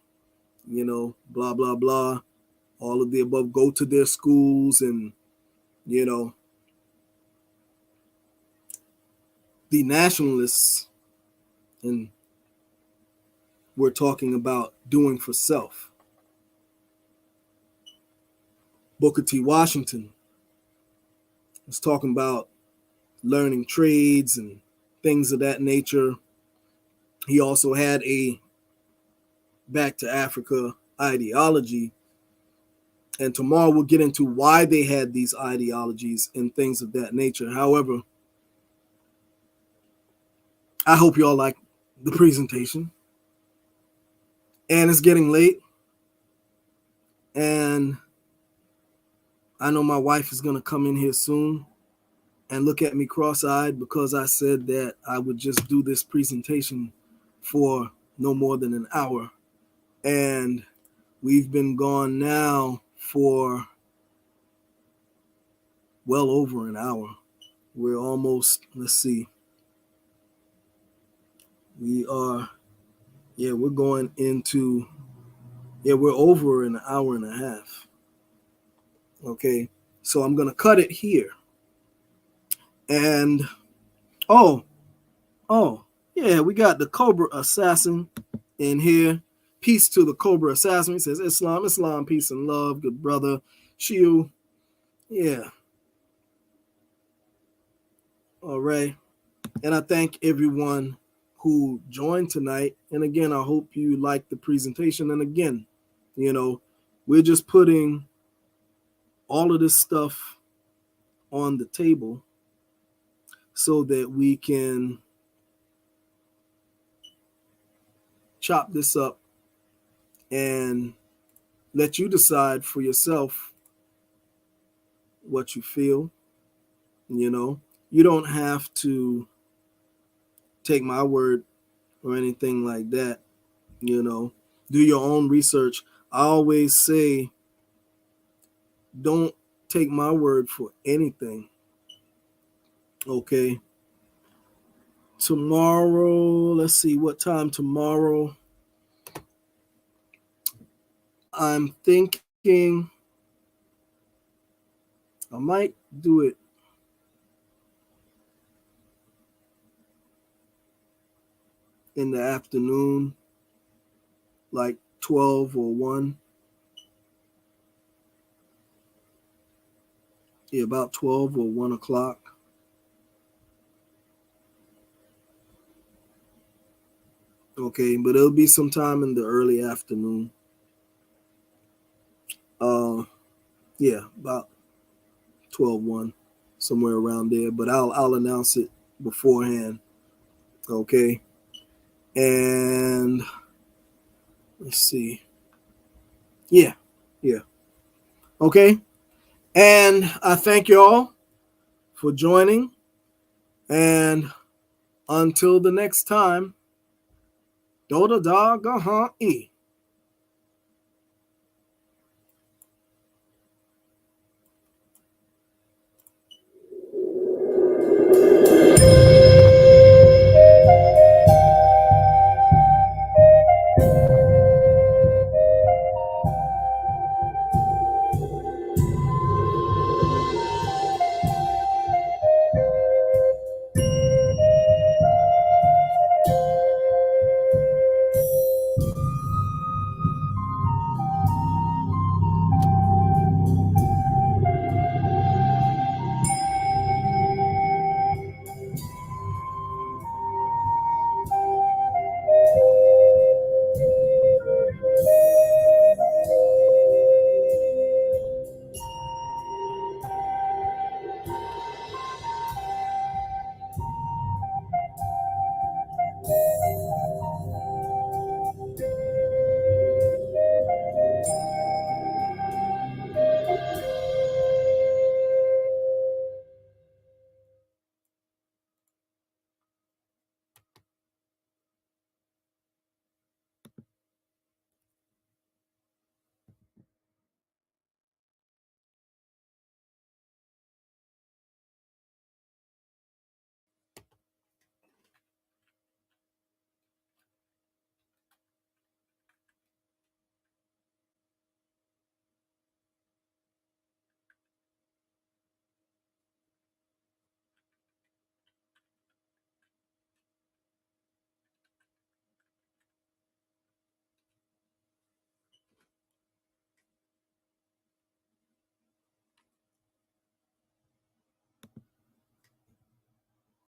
blah, blah, blah. All of the above, go to their schools and, the nationalists, and we're talking about doing for self. Booker T. Washington was talking about learning trades and things of that nature. He also had a back to Africa ideology. And tomorrow we'll get into why they had these ideologies and things of that nature. However, I hope y'all like the presentation. And it's getting late. And I know my wife is going to come in here soon and look at me cross-eyed because I said that I would just do this presentation for no more than an hour. And we've been gone now for well over an hour. We're almost, let's see. We are, we're going into, we're over an hour and a half. Okay. So I'm going to cut it here. And, oh, we got the Cobra Assassin in here. Peace to the Cobra Assassin. He says, Islam, peace and love. Good brother. Shiu. Yeah. All right. And I thank everyone who joined tonight. And again, I hope you liked the presentation. And again, we're just putting all of this stuff on the table so that we can chop this up and let you decide for yourself what you feel. You don't have to take my word or anything like that. Do your own research. I always say, don't take my word for anything. Okay. Tomorrow, let's see what time tomorrow. I'm thinking I might do it in the afternoon, like 12 or 1. Yeah, about 12 or 1 o'clock. Okay, but it'll be sometime in the early afternoon. About 12-1, somewhere around there. But I'll announce it beforehand. Okay. And let's see. Yeah. Okay. And I thank you all for joining. And until the next time, Doda Dog E.